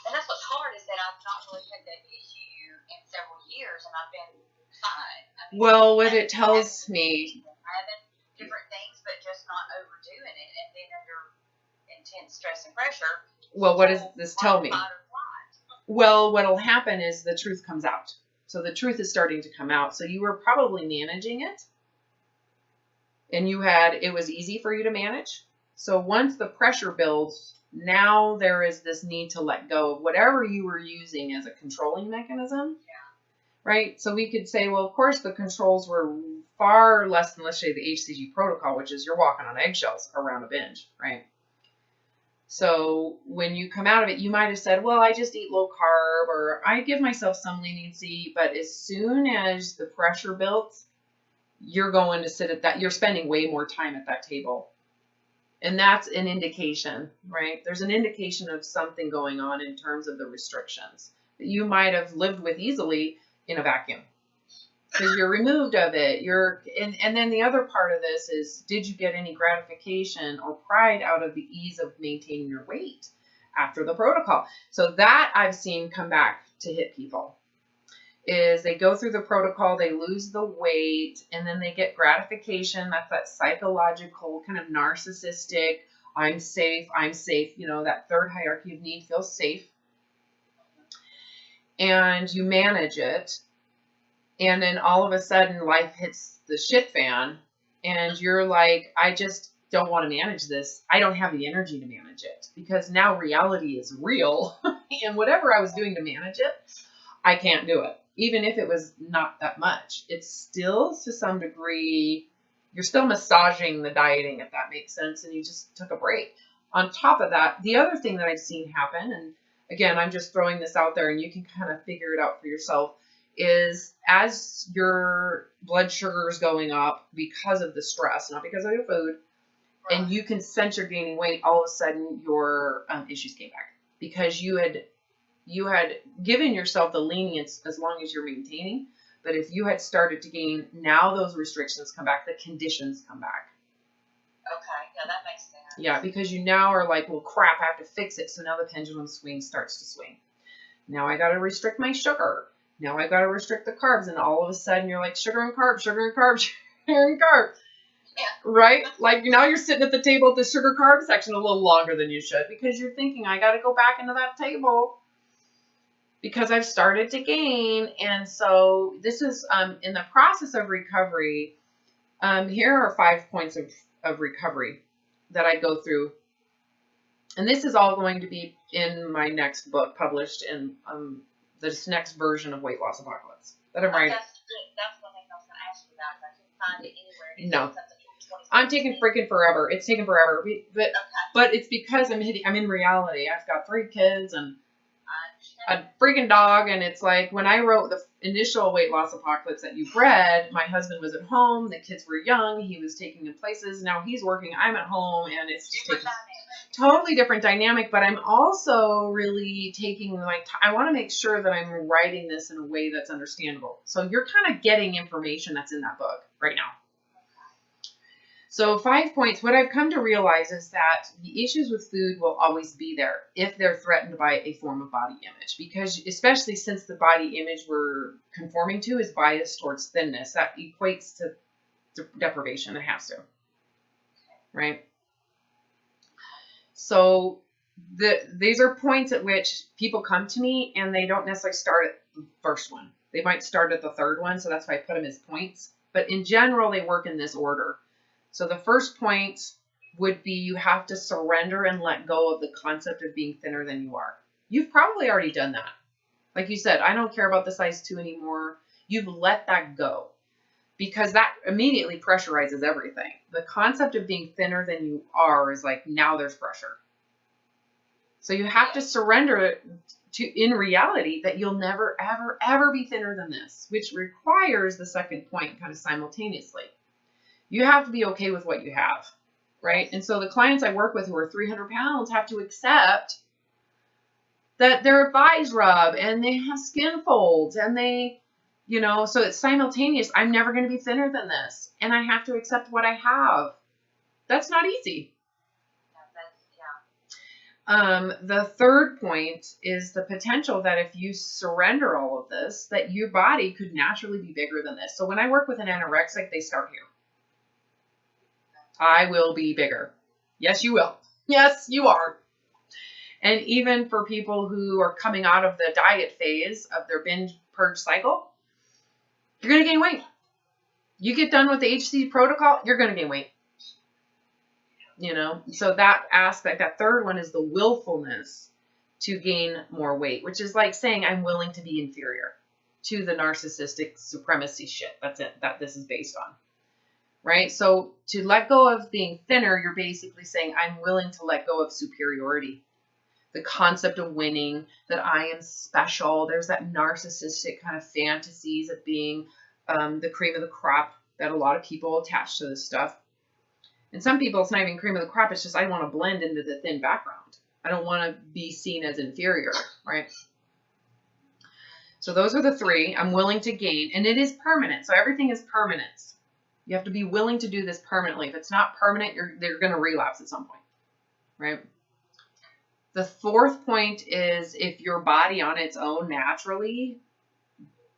And that's what's hard is that I've not really had that issue in several years, and I've been fine. Well, what it tells me, having different things, but just not overdoing it, and then under intense stress and pressure. Well, what does this tell me? Well, what'll happen is the truth comes out. So the truth is starting to come out. So you were probably managing it, and it was easy for you to manage. So once the pressure builds, now there is this need to let go of whatever you were using as a controlling mechanism. Yeah. Right? So we could say, well, of course, the controls were far less than, let's say, the HCG protocol, which is you're walking on eggshells around a binge, right? So when you come out of it, you might have said, well, I just eat low carb, or I give myself some leniency. But as soon as the pressure builds, you're going to sit at that. You're spending way more time at that table. And that's an indication, right? There's an indication of something going on in terms of the restrictions that you might have lived with easily in a vacuum. Because you're removed of it. And then the other part of this is, did you get any gratification or pride out of the ease of maintaining your weight after the protocol? So that I've seen come back to hit people. Is they go through the protocol, they lose the weight, and then they get gratification. That's that psychological kind of narcissistic, I'm safe, that third hierarchy of need, feels safe. And you manage it. And then all of a sudden life hits the shit fan and you're like, I just don't want to manage this. I don't have the energy to manage it because now reality is real. And whatever I was doing to manage it, I can't do it. Even if it was not that much, it's still to some degree, you're still massaging the dieting, if that makes sense. And you just took a break. On top of that, the other thing that I've seen happen, and again, I'm just throwing this out there and you can kind of figure it out for yourself, is as your blood sugar is going up because of the stress, not because of your food, right, and you can sense you're gaining weight, all of a sudden your issues came back because you had given yourself the lenience as long as you're maintaining. But if you had started to gain, now those restrictions come back, the conditions come back. Okay, yeah, that makes sense. Yeah, because you now are like, well, crap, I have to fix it. So now the pendulum swing starts to swing. Now I got to restrict my sugar. Now I got to restrict the carbs, and all of a sudden you're like sugar and carbs, sugar and carbs, sugar and carbs. Right? Like now you're sitting at the table at the sugar carb section a little longer than you should because you're thinking, I got to go back into that table because I've started to gain. And so this is in the process of recovery. Here are 5 points of recovery that I go through. And this is all going to be in my next book published in this next version of Weight Loss Apocalypse that I'm writing. That's one thing I was going to ask you about. I couldn't find it anywhere. No. I'm taking freaking forever. It's taken forever. But it's because I'm in reality. I've got 3 kids and a freaking dog. And it's like when I wrote the initial Weight Loss Apocalypse that you've read, my husband was at home. The kids were young. He was taking them places. Now he's working. I'm at home. And it's just totally different dynamic. But I'm also really taking I want to make sure that I'm writing this in a way that's understandable. So you're kind of getting information that's in that book right now. So 5 points, what I've come to realize is that the issues with food will always be there if they're threatened by a form of body image, because especially since the body image we're conforming to is biased towards thinness, that equates to deprivation. It has to, right? So these are points at which people come to me and they don't necessarily start at the first one. They might start at the third one, so that's why I put them as points. But in general, they work in this order. So the first point would be you have to surrender and let go of the concept of being thinner than you are. You've probably already done that. Like you said, I don't care about the size 2 anymore. You've let that go because that immediately pressurizes everything. The concept of being thinner than you are is like, now there's pressure. So you have to surrender to, in reality, that you'll never, ever, ever be thinner than this, which requires the second point kind of simultaneously. You have to be okay with what you have, right? And so the clients I work with who are 300 pounds have to accept that their thighs rub and they have skin folds and they, so it's simultaneous. I'm never going to be thinner than this. And I have to accept what I have. That's not easy. The third point is the potential that if you surrender all of this, that your body could naturally be bigger than this. So when I work with an anorexic, they start here. I will be bigger. Yes, you will. Yes, you are. And even for people who are coming out of the diet phase of their binge purge cycle, you're going to gain weight. You get done with the HC protocol, you're going to gain weight. So that aspect, that third one is the willfulness to gain more weight, which is like saying I'm willing to be inferior to the narcissistic supremacy shit. That's it, that this is based on. Right? So to let go of being thinner, you're basically saying, I'm willing to let go of superiority. The concept of winning, that I am special. There's that narcissistic kind of fantasies of being the cream of the crop that a lot of people attach to this stuff. And some people, it's not even cream of the crop. It's just, I want to blend into the thin background. I don't want to be seen as inferior, right? So those are the 3. I'm willing to gain, and it is permanent. So everything is permanent. You have to be willing to do this permanently. If it's not permanent, they're going to relapse at some point, right? The 4th point is if your body on its own naturally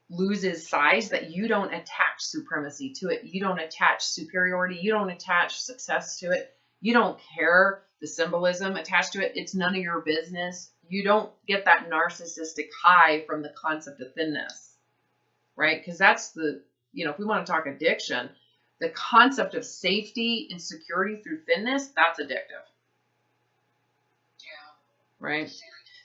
loses size, that you don't attach supremacy to it. You don't attach superiority. You don't attach success to it. You don't care the symbolism attached to it. It's none of your business. You don't get that narcissistic high from the concept of thinness, right? Because that's the, if we want to talk addiction, the concept of safety and security through thinness, that's addictive. Yeah. Right?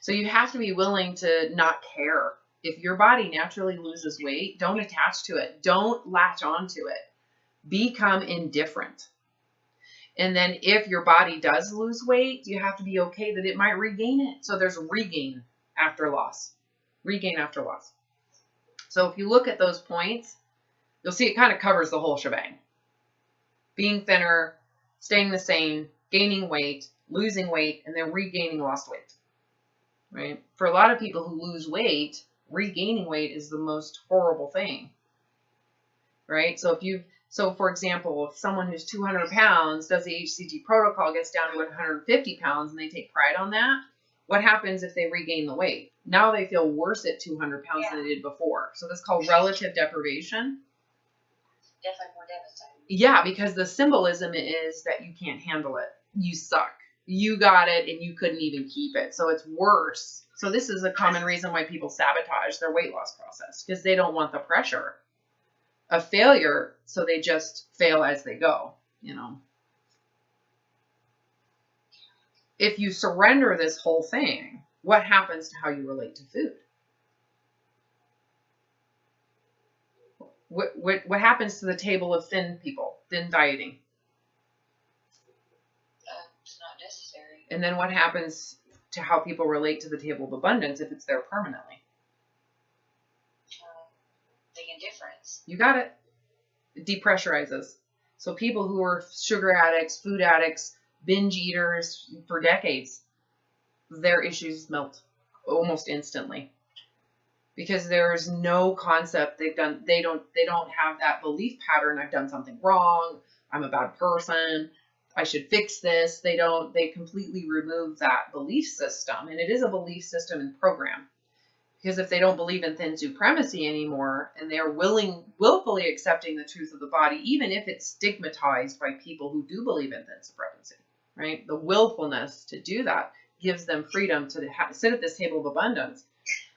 So you have to be willing to not care. If your body naturally loses weight, don't attach to it. Don't latch onto it. Become indifferent. And then if your body does lose weight, you have to be okay that it might regain it. So there's regain after loss. Regain after loss. So if you look at those points, you'll see it kind of covers the whole shebang. Being thinner, staying the same, gaining weight, losing weight, and then regaining lost weight, right? For a lot of people who lose weight, regaining weight is the most horrible thing, right? So for example, if someone who's 200 pounds does the HCG protocol, gets down to 150 pounds, and they take pride on that, what happens if they regain the weight? Now they feel worse at 200 pounds than they did before. So that's called relative deprivation. Definitely more devastating. Yeah, because the symbolism is that you can't handle it. You suck. You got it and you couldn't even keep it. So it's worse. So this is a common reason why people sabotage their weight loss process, because they don't want the pressure of failure. So they just fail as they go, you know. If you surrender this whole thing, what happens to how you relate to food? What happens to the table of thin people, thin dieting? It's not necessary. And then what happens to how people relate to the table of abundance if it's there permanently? The indifference. You got it. It depressurizes. So people who are sugar addicts, food addicts, binge eaters for decades, their issues melt almost instantly. Because there's no concept they don't have that belief pattern. I've done something wrong. I'm a bad person. I should fix this. They completely remove that belief system. And it is a belief system and program. Because if they don't believe in thin supremacy anymore, and they're willfully accepting the truth of the body, even if it's stigmatized by people who do believe in thin supremacy, right? The willfulness to do that gives them freedom to sit at this table of abundance.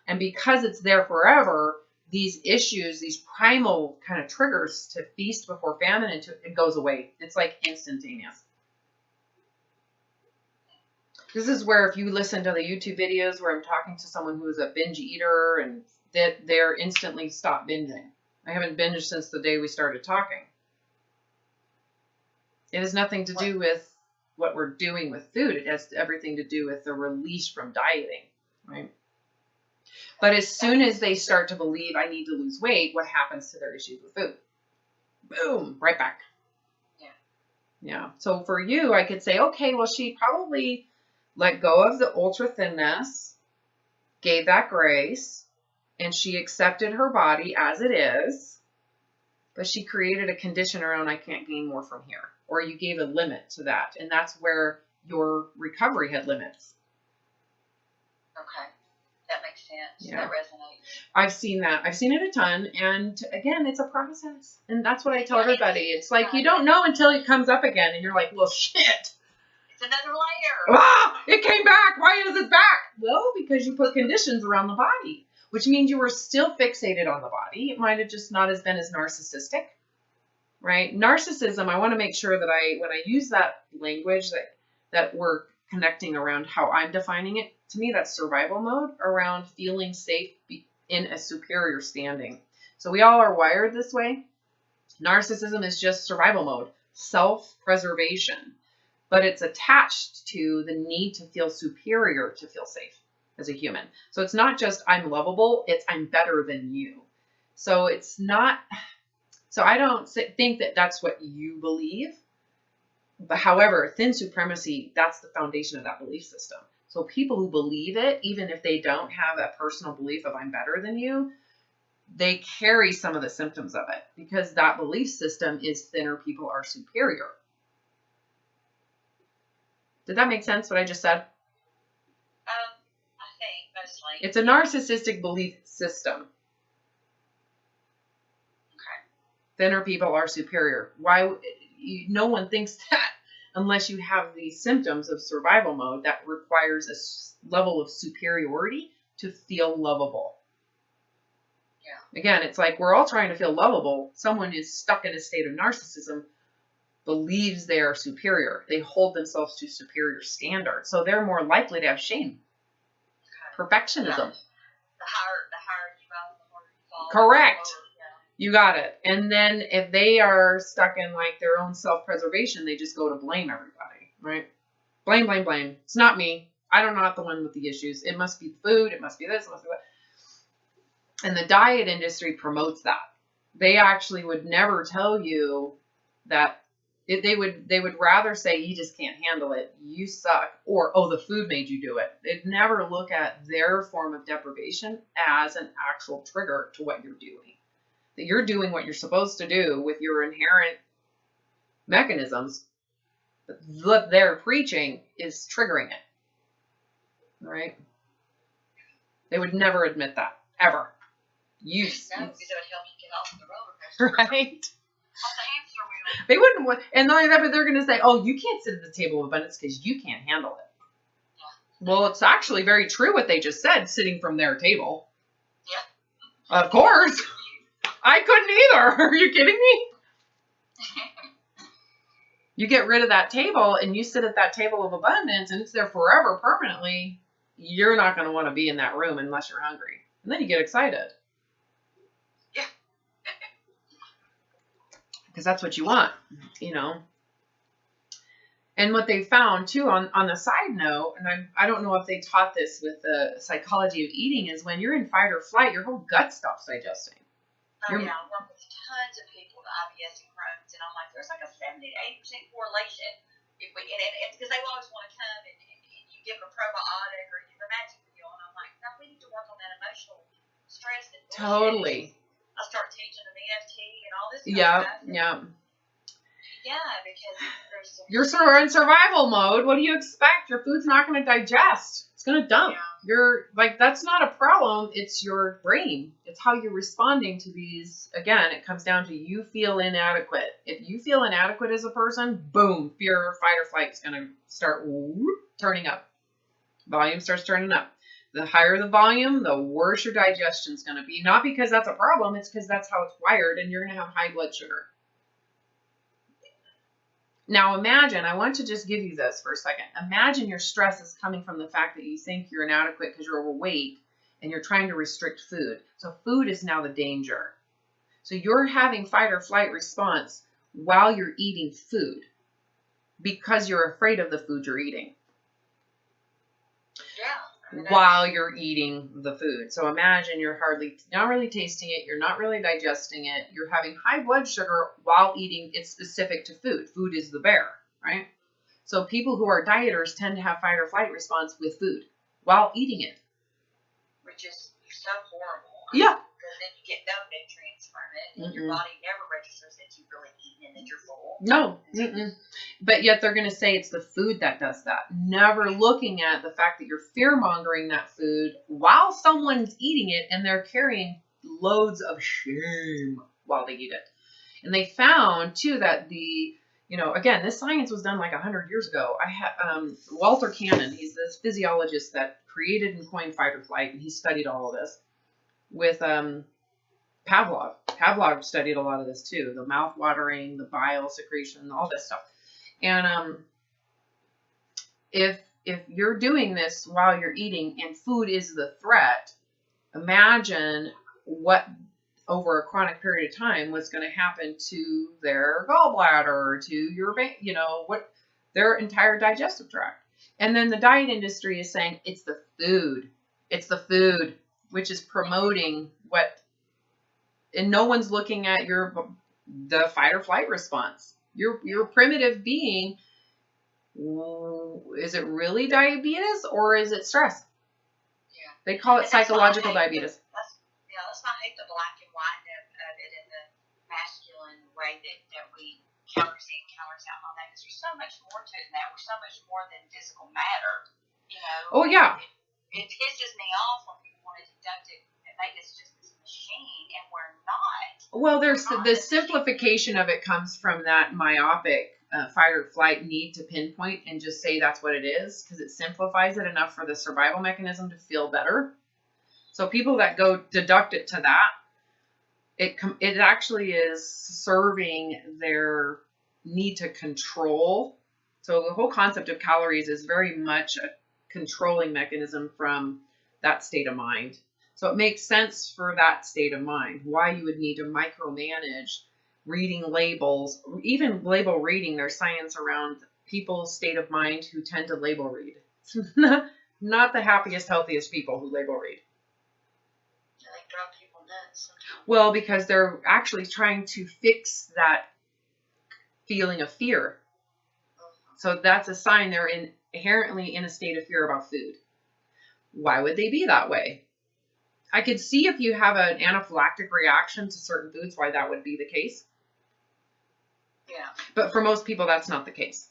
And because it's there forever, these issues, these primal kind of triggers to feast before famine, it goes away. It's like instantaneous. This is where if you listen to the YouTube videos where I'm talking to someone who is a binge eater and that they're instantly stop binging. I haven't binged since the day we started talking. It has nothing to do with what we're doing with food. It has everything to do with the release from dieting, right? But as soon as they start to believe I need to lose weight, what happens to their issues with food? Boom, right back. Yeah. So for you, I could say, okay, well, she probably let go of the ultra thinness, gave that grace, and she accepted her body as it is, but she created a condition around I can't gain more from here. Or you gave a limit to that, and that's where your recovery had limits. Okay. That makes sense. Yeah. That resonates. I've seen that. I've seen it a ton. And again, it's a process. And that's what I tell everybody. It's like you don't know until it comes up again. And you're like, well, shit. It's another layer. Ah, it came back. Why is it back? Well, because you put conditions around the body, which means you were still fixated on the body. It might have just not as been as narcissistic, right? Narcissism, I want to make sure that when I use that language that we're connecting around how I'm defining it, to me, that's survival mode around feeling safe in a superior standing. So we all are wired this way. Narcissism is just survival mode, self-preservation, but it's attached to the need to feel superior to feel safe as a human. So it's not just I'm lovable, it's I'm better than you. So it's not, so I don't think that that's what you believe. But however, thin supremacy, that's the foundation of that belief system. So people who believe it, even if they don't have a personal belief of I'm better than you, they carry some of the symptoms of it because that belief system is thinner people are superior. Did that make sense, what I just said? I think mostly. It's a narcissistic belief system. Okay. Thinner people are superior. Why? No one thinks that unless you have these symptoms of survival mode that requires a level of superiority to feel lovable. Yeah. Again, it's like we're all trying to feel lovable. Someone is stuck in a state of narcissism, believes they are superior. They hold themselves to superior standards. So they're more likely to have shame. Okay. Perfectionism. The higher you go, the harder you fall. Correct. You got it. And then if they are stuck in like their own self-preservation, they just go to blame everybody, right? Blame, blame, blame. It's not me. I'm not the one with the issues. It must be food. It must be this. It must be that. And the diet industry promotes that. They actually would never tell you that they would rather say you just can't handle it. You suck. Or, oh, the food made you do it. They'd never look at their form of deprivation as an actual trigger to what you're doing. That you're doing what you're supposed to do with your inherent mechanisms, but what they're preaching is triggering it. All right? They would never admit that, ever. No, because it would help you get off the roller coaster. Right? Off the hamster wheel. They wouldn't want, and not only that, but they're going to say, oh, you can't sit at the table of abundance because you can't handle it. Yeah. Well, it's actually very true what they just said, sitting from their table. Yeah. Of course. I couldn't either. Are you kidding me? You get rid of that table and you sit at that table of abundance and it's there forever, permanently. You're not going to want to be in that room unless you're hungry. And then you get excited. Yeah. Because that's what you want, you know. And what they found too, on the side note, and I don't know if they taught this with the psychology of eating, is when you're in fight or flight, your whole gut stops digesting. Oh, yeah. I work with tons of people with IBS and Crohn's, and I'm like, there's like a 70 to 80% correlation. If we, and because they always want to come and you give them a probiotic or you give them a magic pill, and I'm like, no, we need to work on that emotional stress and bullshit. Totally. I start teaching them EFT and all this kind yeah, of stuff. Yeah. Yeah, because you're in survival mode. What do you expect? Your food's not going to digest. It's going to dump. Yeah. You're like, that's not a problem. It's your brain. It's how you're responding to these. Again, it comes down to you feel inadequate. If you feel inadequate as a person, boom, fear, fight or flight is going to start turning up. Volume starts turning up. The higher the volume, the worse your digestion is going to be. Not because that's a problem. It's because that's how it's wired, and you're going to have high blood sugar. Now imagine, I want to just give you this for a second. Imagine your stress is coming from the fact that you think you're inadequate because you're overweight and you're trying to restrict food. So food is now the danger. So you're having fight or flight response while you're eating food because you're afraid of the food you're eating. Yeah. While you're eating the food. So imagine you're not really tasting it, you're not really digesting it, you're having high blood sugar while eating. It's specific to food. Food is the bear, right? So people who are dieters tend to have fight or flight response with food while eating it. Which is so horrible. Yeah. Because then you get no nutrients from it, and your body never registers that you've really eaten and that you're full. No. But yet they're going to say it's the food that does that. Never looking at the fact that you're fear-mongering that food while someone's eating it, and they're carrying loads of shame while they eat it. And they found, too, that again, this science was done like 100 years ago. I had Walter Cannon. He's this physiologist that created and coined fight or flight, and he studied all of this with Pavlov. Pavlov studied a lot of this too, the mouth watering, the bile secretion, all this stuff. And if you're doing this while you're eating and food is the threat, imagine what over a chronic period of time what's going to happen to their gallbladder, to your, what their entire digestive tract. And then the diet industry is saying it's the food. It's the food, which is promoting and no one's looking at the fight or flight response. Your primitive being, is it really diabetes or is it stress? Yeah. They call it psychological diabetes. Let's not hate the black and white of it in the masculine way that we calories in, calories out and all that, because there's so much more to it than that. We're so much more than physical matter, Oh, yeah. It pisses me off when people want to deduct it and make us just this machine, and we're not. Well, there's the simplification of it comes from that myopic fight or flight need to pinpoint and just say that's what it is, because it simplifies it enough for the survival mechanism to feel better. So people that go deduct it to that, it actually is serving their need to control. So the whole concept of calories is very much a controlling mechanism from that state of mind. So it makes sense for that state of mind, why you would need to micromanage reading labels, even label reading. There's science around people's state of mind who tend to label read. Not the happiest, healthiest people who label read. Yeah, they drive people nuts. Well, because they're actually trying to fix that feeling of fear. So that's a sign they're inherently in a state of fear about food. Why would they be that way? I could see if you have an anaphylactic reaction to certain foods, why that would be the case. Yeah. But for most people, that's not the case.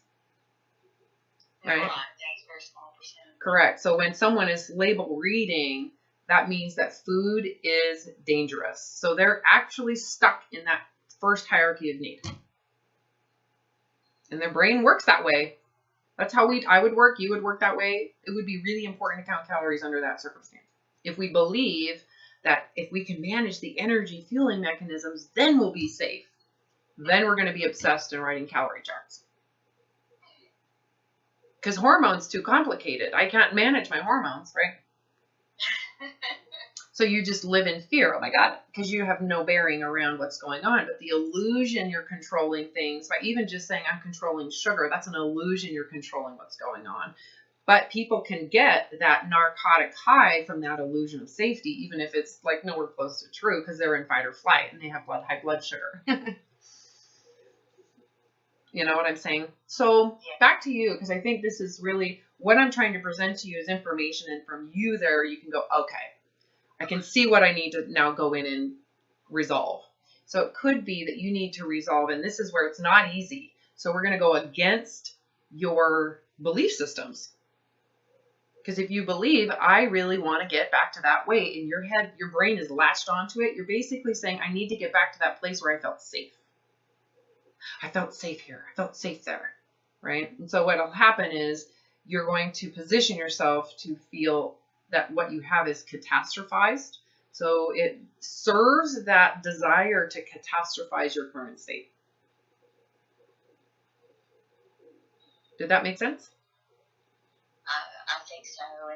Right? Very small percentage. Correct. So when someone is label reading, that means that food is dangerous. So they're actually stuck in that first hierarchy of need. And their brain works that way. That's how I would work. You would work that way. It would be really important to count calories under that circumstance. If we believe that if we can manage the energy fueling mechanisms, then we'll be safe. Then we're going to be obsessed in writing calorie charts. Because hormones too complicated. I can't manage my hormones, right? So you just live in fear. Oh my God, because you have no bearing around what's going on. But the illusion you're controlling things by even just saying I'm controlling sugar, that's an illusion you're controlling what's going on. But people can get that narcotic high from that illusion of safety, even if it's like nowhere close to true, because they're in fight or flight and they have high blood sugar. You know what I'm saying? So back to you, because I think this is really what I'm trying to present to you is information. And from you there, you can go, okay, I can see what I need to now go in and resolve. So it could be that you need to resolve, and this is where it's not easy. So we're going to go against your belief systems. Because if you believe, I really want to get back to that weight, in your head, your brain is latched onto it, you're basically saying, I need to get back to that place where I felt safe. I felt safe here. I felt safe there, right? And so what will happen is you're going to position yourself to feel that what you have is catastrophized. So it serves that desire to catastrophize your current state. Did that make sense? I think so. I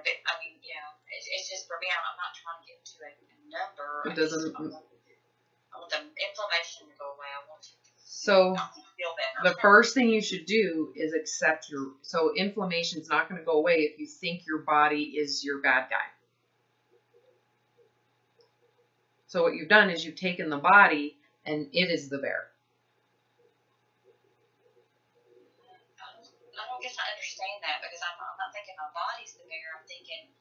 mean, it's just for me, I'm not trying to get to a number. It doesn't. I want the inflammation to go away. I want to So feel better. the first thing you should do is accept so inflammation is not going to go away if you think your body is your bad guy. So what you've done is you've taken the body and it is the bear. I don't guess I understand that, because I'm not thinking my body's the bear. I'm thinking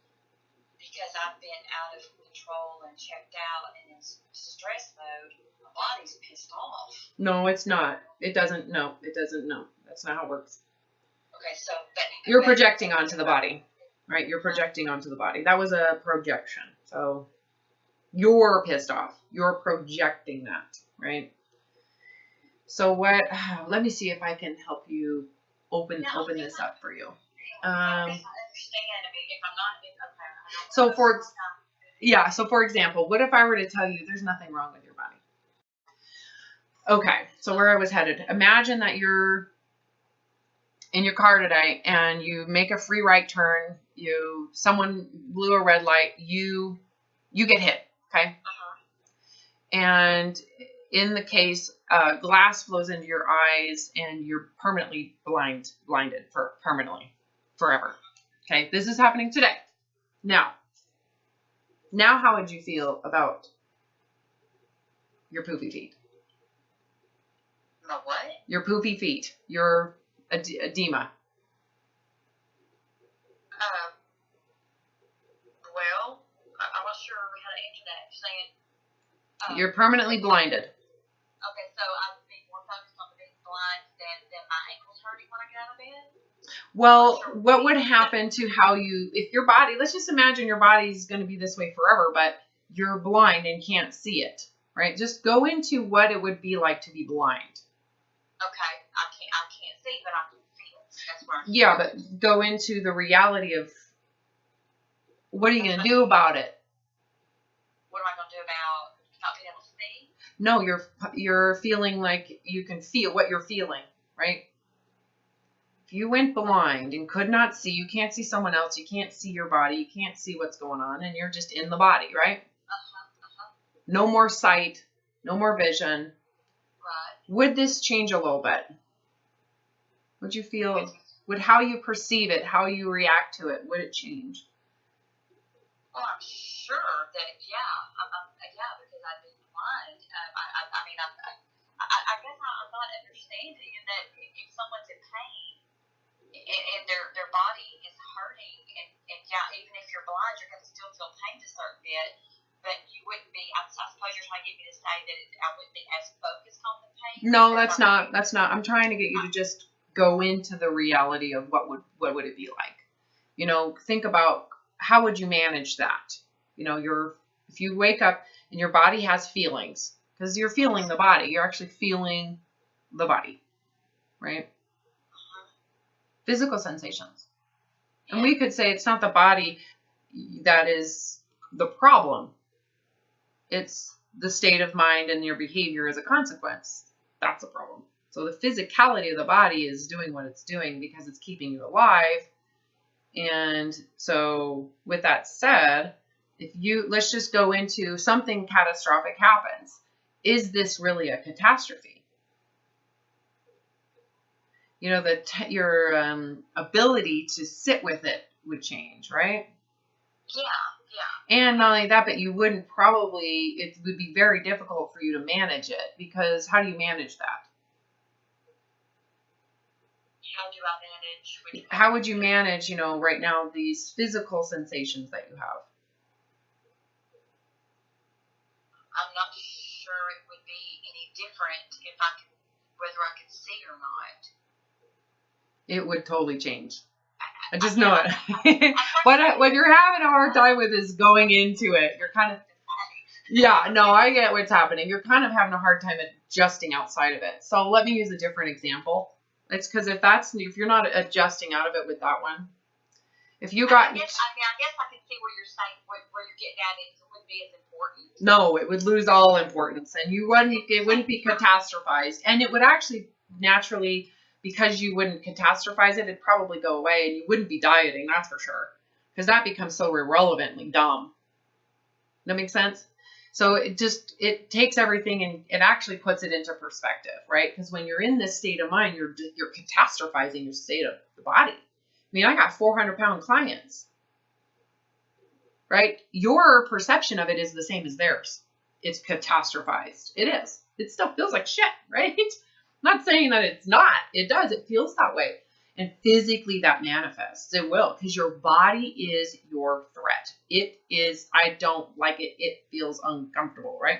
because I've been out of control and checked out and in stress mode, my body's pissed off. No, it's not. It doesn't. No, it doesn't. No, that's not how it works. Okay, so you're projecting onto the body, right? You're projecting onto the body. That was a projection. So you're pissed off. You're projecting that, right? So let me see if I can help you open this up for you. I understand. I mean, if I'm not, so for example, what if I were to tell you there's nothing wrong with your body? Okay, so where I was headed, imagine that you're in your car today and you make a free right turn, someone blew a red light, you get hit, okay? And in the case, glass flows into your eyes and you're permanently blinded forever. Okay, this is happening today. Now how would you feel about your poopy feet? My what? Your poopy feet, your edema. Well, I'm not sure how to answer that. You're saying you're permanently blinded. Okay, so I would be more focused on being blind than my ankles hurting when I get out of bed? Well, what would happen to if your body, let's just imagine your body's going to be this way forever, but you're blind and can't see it, right? Just go into what it would be like to be blind. Okay, I can't see, but I can feel. That's where Yeah, but go into the reality of what are you going to do about it? What am I going to do about not being able to see? No, you're feeling like you can feel what you're feeling, right? If you went blind and could not see, you can't see someone else, you can't see your body, you can't see what's going on, and you're just in the body, right? No more sight, no more vision. Right. Would this change a little bit? Would you feel, would how you perceive it, how you react to it, would it change? Well, I'm sure that, because I've been blind. I guess I'm not understanding that if someone's in pain and their body is hurting, and even if you're blind, you're going to still feel pain to a certain bit, but you wouldn't be, I suppose you're trying to get me to say that I wouldn't be as focused on the pain? No, that's not. I'm trying to get you to just go into the reality of what would it be like. Think about how would you manage that? If you wake up and your body has feelings, because you're feeling the body, you're actually feeling the body, right? Physical sensations. And we could say it's not the body that is the problem. It's the state of mind and your behavior as a consequence. That's a problem. So the physicality of the body is doing what it's doing because it's keeping you alive. And so with that said, let's just go into something catastrophic happens. Is this really a catastrophe? You know, your ability to sit with it would change, right? Yeah. And not only that, but it would be very difficult for you to manage it, because how do you manage that? How do I manage? How would you manage, right now, these physical sensations that you have? I'm not sure it would be any different whether I could see or not. It would totally change. I just know it. What you're having a hard time with is going into it. You're kind of, yeah, no, I get what's happening. You're kind of having a hard time adjusting outside of it. So let me use a different example. It's because if you're not adjusting out of it with that one, if you got, I guess I can see where you're saying where you're getting at. It wouldn't be as important. No, it would lose all importance, and it wouldn't be catastrophized, and it would actually naturally, because you wouldn't catastrophize it, it'd probably go away, and you wouldn't be dieting, that's for sure, because that becomes so irrelevantly dumb. That makes sense? So it takes everything and it actually puts it into perspective, right? Because when you're in this state of mind, you're catastrophizing your state of the body. I mean, I got 400-pound clients, right? Your perception of it is the same as theirs. It's catastrophized. It is. It still feels like shit, right? I'm not saying that it's not. It does. It feels that way. And physically that manifests. It will, because your body is your threat. It is, I don't like it. It feels uncomfortable, right?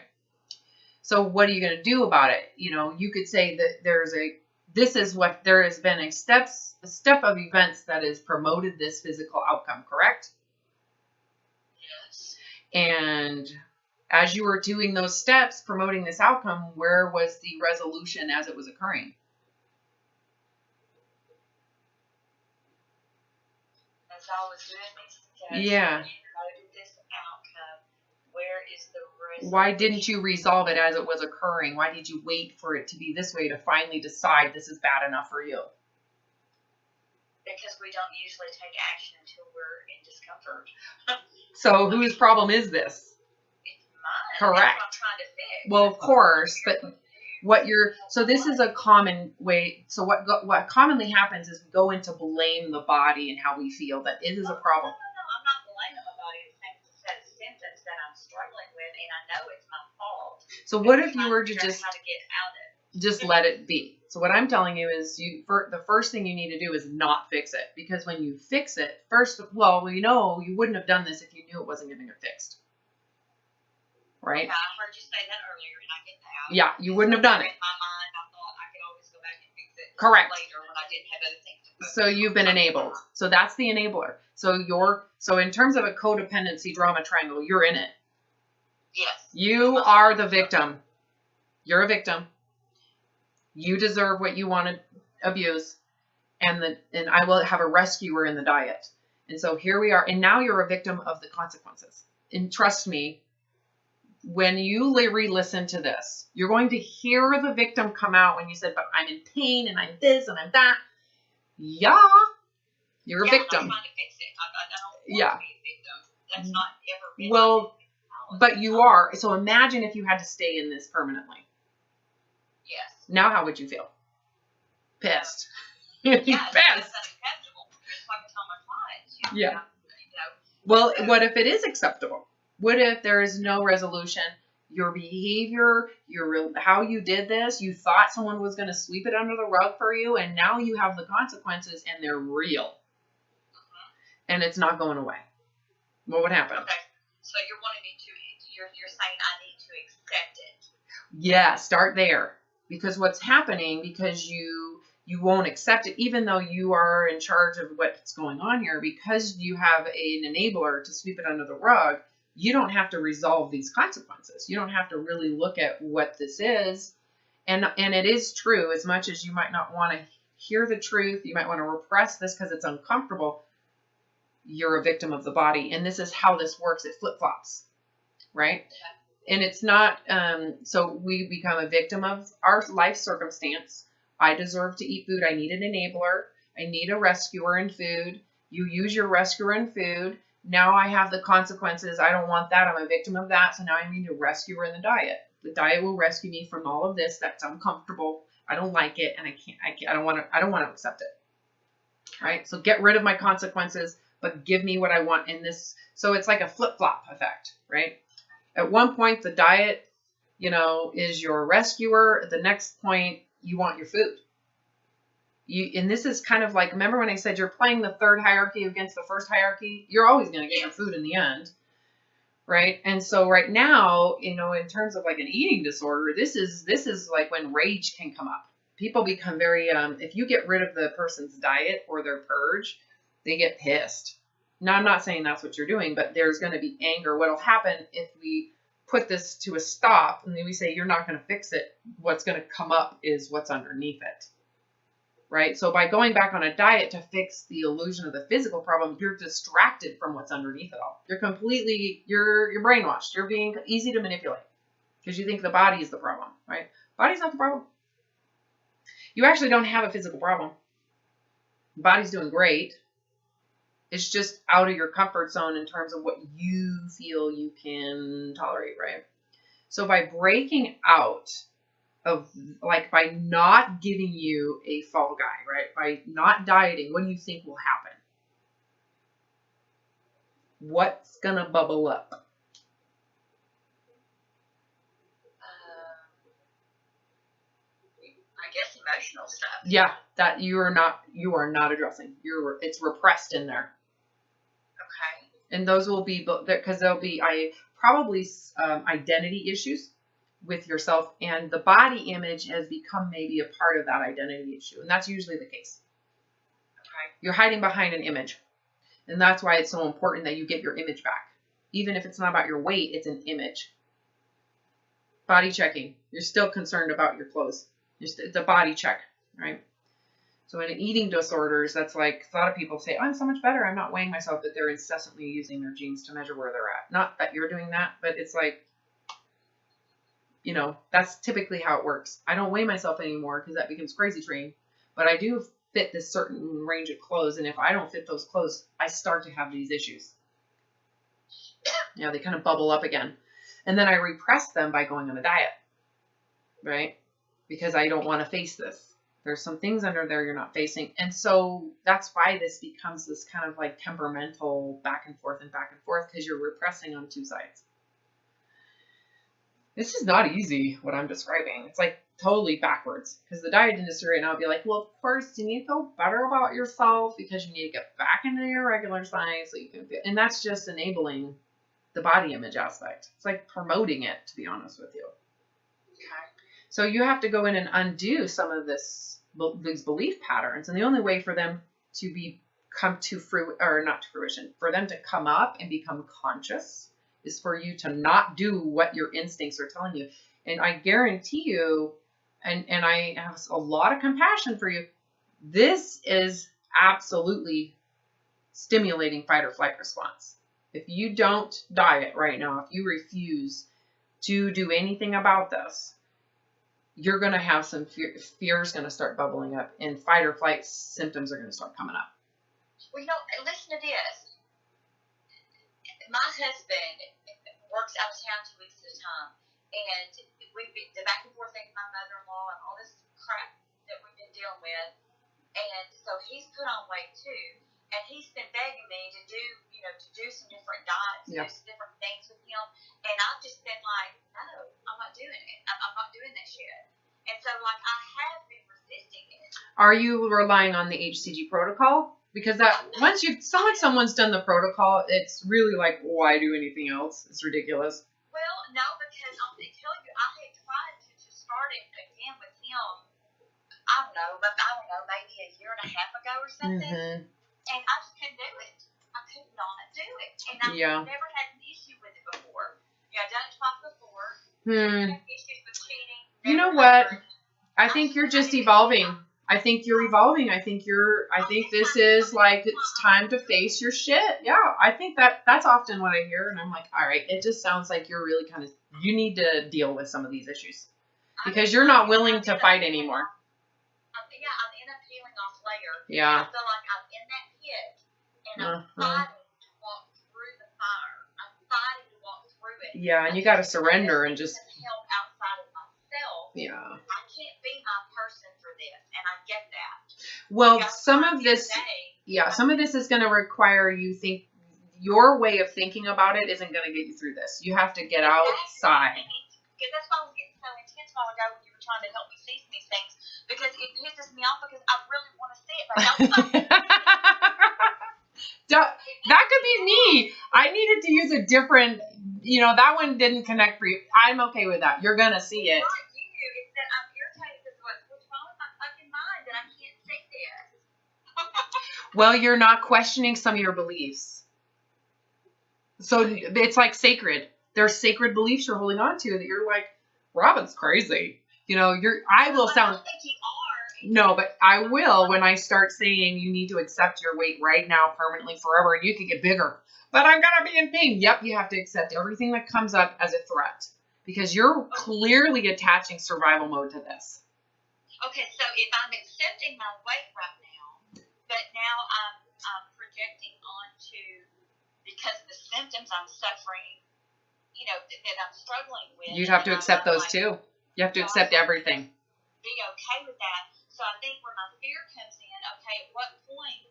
So what are you going to do about it? You could say that there has been a step of events that has promoted this physical outcome, correct? Yes. And as you were doing those steps promoting this outcome, where was the resolution as it was occurring? As I was doing these steps, yeah. promoted this outcome, where is the resolution? Why didn't you resolve it as it was occurring? Why did you wait for it to be this way to finally decide this is bad enough for you? Because we don't usually take action until we're in discomfort. So whose problem is this? It's mine. Correct. That's what I'm trying to fix. Well, of course, but so this is a common way. So what commonly happens is we go into blame the body and how we feel that it is a problem. No, I'm not blaming my body. It's a set of symptoms that I'm struggling with, and I know it's my fault. So what if you were to just how to get out of it? Just let it be? So what I'm telling you is the first thing you need to do is not fix it, because when you fix it, you wouldn't have done this if you knew it wasn't going to get fixed. Right? Yeah, I heard you say that earlier, and I get that. Yeah, you wouldn't have done it. In my mind, I thought I could always go back and fix it Correct. later when I didn't have other things to focus on. So you've been enabled. So that's the enabler. So in terms of a codependency drama triangle, you're in it. Yes. You are the victim. You're a victim. You deserve what you want to abuse, and I will have a rescuer in the diet. And so here we are, and now you're a victim of the consequences. And trust me, when you re-listen to this, you're going to hear the victim come out when you said, but I'm in pain, and I'm this, and I'm that. Yeah, you're a victim. I'm trying to fix it. I don't Yeah. want to be a victim. That's not ever been Well, but you are. So imagine if you had to stay in this permanently. Yes. Now how would you feel? Pissed. Yeah, Pissed. that's unacceptable. Just like I tell my clients. Yeah. Well, what if it is acceptable? What if there is no resolution? Your behavior, how you did this, you thought someone was going to sweep it under the rug for you, and now you have the consequences, and they're real. Mm-hmm. And it's not going away. What would happen? Okay. So you're wanting me to, you're saying I need to accept it. Yeah, start there. Because what's happening, because you won't accept it, even though you are in charge of what's going on here, because you have an enabler to sweep it under the rug, you don't have to resolve these consequences. You don't have to really look at what this is. And it is true, as much as you might not want to hear the truth. You might want to repress this because it's uncomfortable. You're a victim of the body. And this is how this works. It flip-flops, right? And it's not, so we become a victim of our life circumstance. I deserve to eat food. I need an enabler. I need a rescuer in food. You use your rescuer in food. Now I have the consequences. I don't want that. I'm a victim of that. So now I need a rescuer in the diet. The diet will rescue me from all of this. That's uncomfortable. I don't like it. And I don't want to accept it. Right? So get rid of my consequences, but give me what I want in this. So it's like a flip-flop effect, right? At one point, the diet, is your rescuer. At the next point, you want your food. And this is kind of like, remember when I said you're playing the third hierarchy against the first hierarchy? You're always going to get your food in the end, right? And so right now, in terms of like an eating disorder, this is like when rage can come up. People become very, if you get rid of the person's diet or their purge, they get pissed. Now, I'm not saying that's what you're doing, but there's going to be anger. What'll happen if we put this to a stop and then we say, you're not going to fix it, what's going to come up is what's underneath it. Right? So by going back on a diet to fix the illusion of the physical problem, you're distracted from what's underneath it all. You're brainwashed. You're being easy to manipulate because you think the body is the problem, right? Body's not the problem. You actually don't have a physical problem. Body's doing great. It's just out of your comfort zone in terms of what you feel you can tolerate, right? So by breaking out of, like, by not giving you a fall guy, right? By not dieting, what do you think will happen? What's going to bubble up? I guess emotional stuff. Yeah, that you are not addressing. It's repressed in there. Okay. And those will be, because there'll be probably identity issues with yourself, and the body image has become maybe a part of that identity issue, and that's usually the case. Okay. You're hiding behind an image, and that's why it's so important that you get your image back. Even if it's not about your weight, it's an image. Body checking. You're still concerned about your clothes. It's a body check, right? So in eating disorders, that's like, a lot of people say, I'm so much better, I'm not weighing myself, but they're incessantly using their genes to measure where they're at. Not that you're doing that, but it's like, that's typically how it works. I don't weigh myself anymore because that becomes crazy train, but I do fit this certain range of clothes. And if I don't fit those clothes, I start to have these issues. Yeah, they kind of bubble up again. And then I repress them by going on a diet, right? Because I don't want to face this. There's some things under there you're not facing. And so that's why this becomes this kind of like temperamental back and forth because you're repressing on two sides. This is not easy, what I'm describing. It's like totally backwards. Because the diet industry right now would be like, well, of course, you need to feel better about yourself because you need to get back into your regular size so you can feel. And that's just enabling the body image aspect. It's like promoting it, to be honest with you. Okay. So you have to go in and undo some of these belief patterns. And the only way for them to come to fruition, for them to come up and become conscious, is for you to not do what your instincts are telling you. And I guarantee you, and I have a lot of compassion for you, this is absolutely stimulating fight or flight response. If you don't diet right now, if you refuse to do anything about this, you're going to have some fear is going to start bubbling up, and fight or flight symptoms are going to start coming up. Well, listen to this. My husband works out of town 2 weeks at a time, and we've been the back and forth thing with my mother-in-law and all this crap that we've been dealing with, and so he's put on weight too, and he's been begging me to do some different diets, do some different things with him, and I've just been like, no, I'm not doing it. I'm not doing that shit. And so, like, I have been resisting it. Are you relying on the HCG protocol? Because once someone's done the protocol, it's really like, why do anything else? It's ridiculous. Well, no, because I'm going to tell you, I had tried to start it again with him, I don't know, maybe a year and a half ago or something. Mm-hmm. And I just couldn't do it. I could not do it. And I've never had an issue with it before. I've done it twice before. I've had issues with cheating. You know what? I think you're just evolving. I think you're evolving. I think this is like, it's time to face your shit. Yeah. I think that's often what I hear. And I'm like, all right, it just sounds like you're really you need to deal with some of these issues because you're not willing to fight anymore. I'm in a peeling off layer. Yeah. I feel like I'm in that pit and I'm fighting to walk through the fire. I'm fighting to walk through it. Yeah. And you got to surrender and just help outside of myself. Yeah. I can't be my person for this, and I get that. Well, some of this is going to require you think your way of thinking about it isn't going to get you through this. You have to get outside. Because that's why I was getting so intense while ago when you were trying to help me see these things, because it pisses me off because I really want to see it, but that could be me. I needed to use a different, that one didn't connect for you. I'm okay with that. You're going to see it. Not you. It's that I'm irritated because what's wrong with my fucking mind that I can't see this? Well, you're not questioning some of your beliefs. So it's like sacred. There's sacred beliefs you're holding on to that you're like, Robin's crazy. I will sound. No, but I will when I start saying you need to accept your weight right now, permanently, forever, and you can get bigger. But I'm going to be in pain. Yep, you have to accept everything that comes up as a threat because you're clearly attaching survival mode to this. Okay, so if I'm accepting my weight right now, but now I'm projecting onto, because of the symptoms I'm suffering, that I'm struggling with. You'd have to accept those too. You have to accept everything. Be okay with that. So I think where my fear comes in, okay, at what point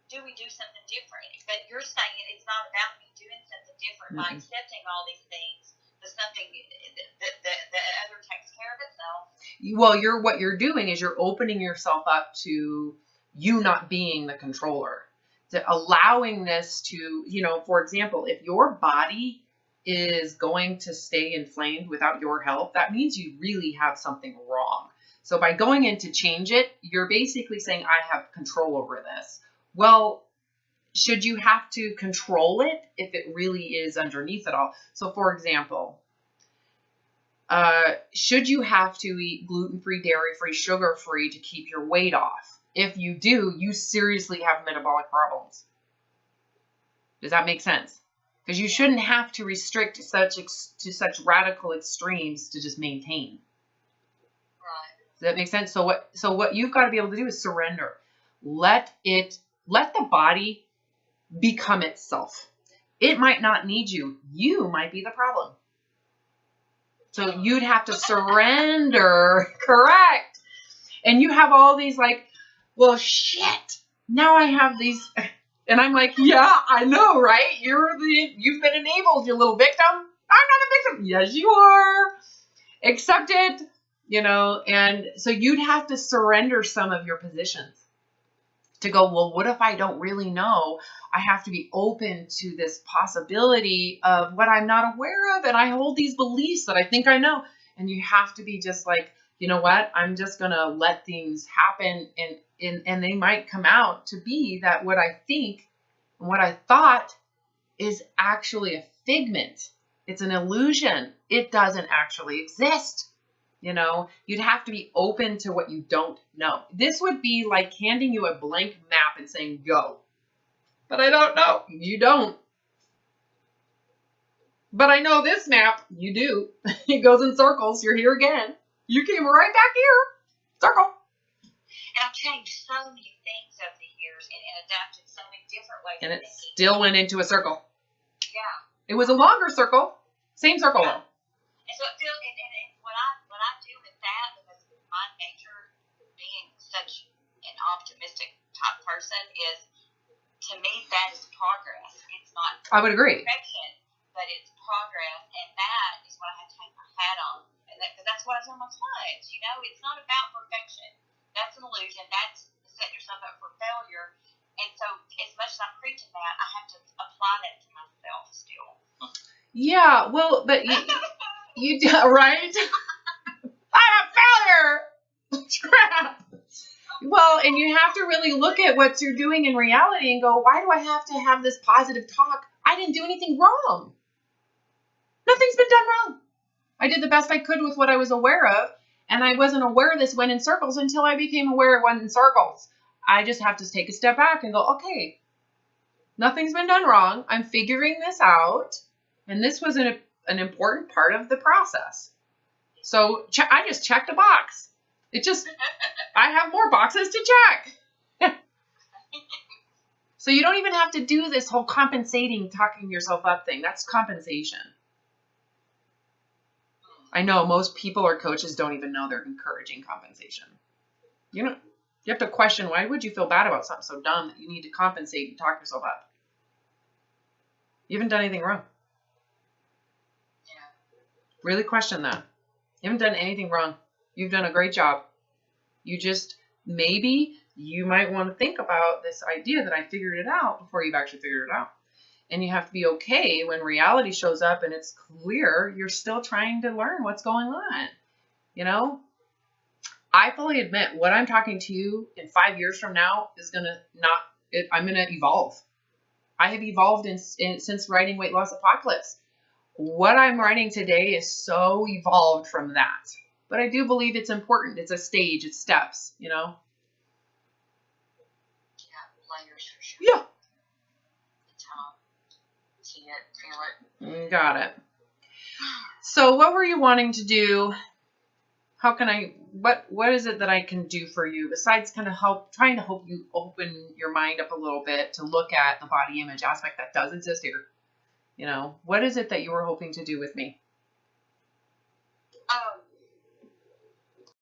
do we do something different? But you're saying it's not about me doing something different by accepting all these things. The something the other takes care of itself. Well, what you're doing is you're opening yourself up to you not being the controller, to allowing this to, for example, if your body is going to stay inflamed without your help, that means you really have something wrong. So by going in to change it, you're basically saying, I have control over this. Well, should you have to control it if it really is underneath it all? So for example, should you have to eat gluten-free, dairy-free, sugar-free to keep your weight off? If you do, you seriously have metabolic problems. Does that make sense? Because you shouldn't have to restrict to such radical extremes to just maintain. Right. Does that make sense? So what you've got to be able to do is surrender. Let the body become itself. It might not need you. You might be the problem. So you'd have to surrender. Correct. And you have all these like, well, shit. Now I have these. And I'm like, yeah, I know, right? You've been enabled, you little victim. I'm not a victim. Yes, you are. Accept it, and so you'd have to surrender some of your positions to go, well, what if I don't really know? I have to be open to this possibility of what I'm not aware of. And I hold these beliefs that I think I know. And you have to be just like, you know what? I'm just going to let things happen. And they might come out to be that what I think and what I thought is actually a figment. It's an illusion. It doesn't actually exist. You'd have to be open to what you don't know. This would be like handing you a blank map and saying, go. But I don't know. You don't. But I know this map. You do. It goes in circles. You're here again. You came right back here. Circle. And I've changed so many things over the years and adapted so many different ways and of it thinking. Still went into a circle. Yeah. It was a longer circle. Same circle though. And so it feels, and what I do with that, because of my nature being such an optimistic type person, is, to me, that is progress. It's not I would agree. perfection, but it's progress, and that is what I have to hang my hat on. And because that's what I tell my clients. It's not about perfection. That's an illusion. That's setting yourself up for failure. And so, as much as I'm preaching that, I have to apply that to myself still. Yeah, well, but you do, right? I'm a failure! Crap! Well, and you have to really look at what you're doing in reality and go, why do I have to have this positive talk? I didn't do anything wrong. Nothing's been done wrong. I did the best I could with what I was aware of. And I wasn't aware this went in circles until I became aware it went in circles. I just have to take a step back and go, okay, nothing's been done wrong. I'm figuring this out. And this was an important part of the process. So I just checked a box. I have more boxes to check. So you don't even have to do this whole compensating, talking yourself up thing. That's compensation. I know most people or coaches don't even know they're encouraging compensation. You have to question, why would you feel bad about something so dumb that you need to compensate and talk yourself up? You haven't done anything wrong. Yeah. Really question that. You haven't done anything wrong. You've done a great job. Maybe you might want to think about this idea that I figured it out before you've actually figured it out. And you have to be okay when reality shows up and it's clear you're still trying to learn what's going on. You know, I fully admit what I'm talking to you in 5 years from now is I'm going to evolve. I have evolved since writing Weight Loss Apocalypse. What I'm writing today is so evolved from that. But I do believe it's important. It's a stage. It's steps, you know? Yeah, layers for sure. Yeah. It's how I see it, feel it. Got it. So what were you wanting to do? How can what is it that I can do for you besides kind of trying to help you open your mind up a little bit to look at the body image aspect that does exist here? You know, what is it that you were hoping to do with me?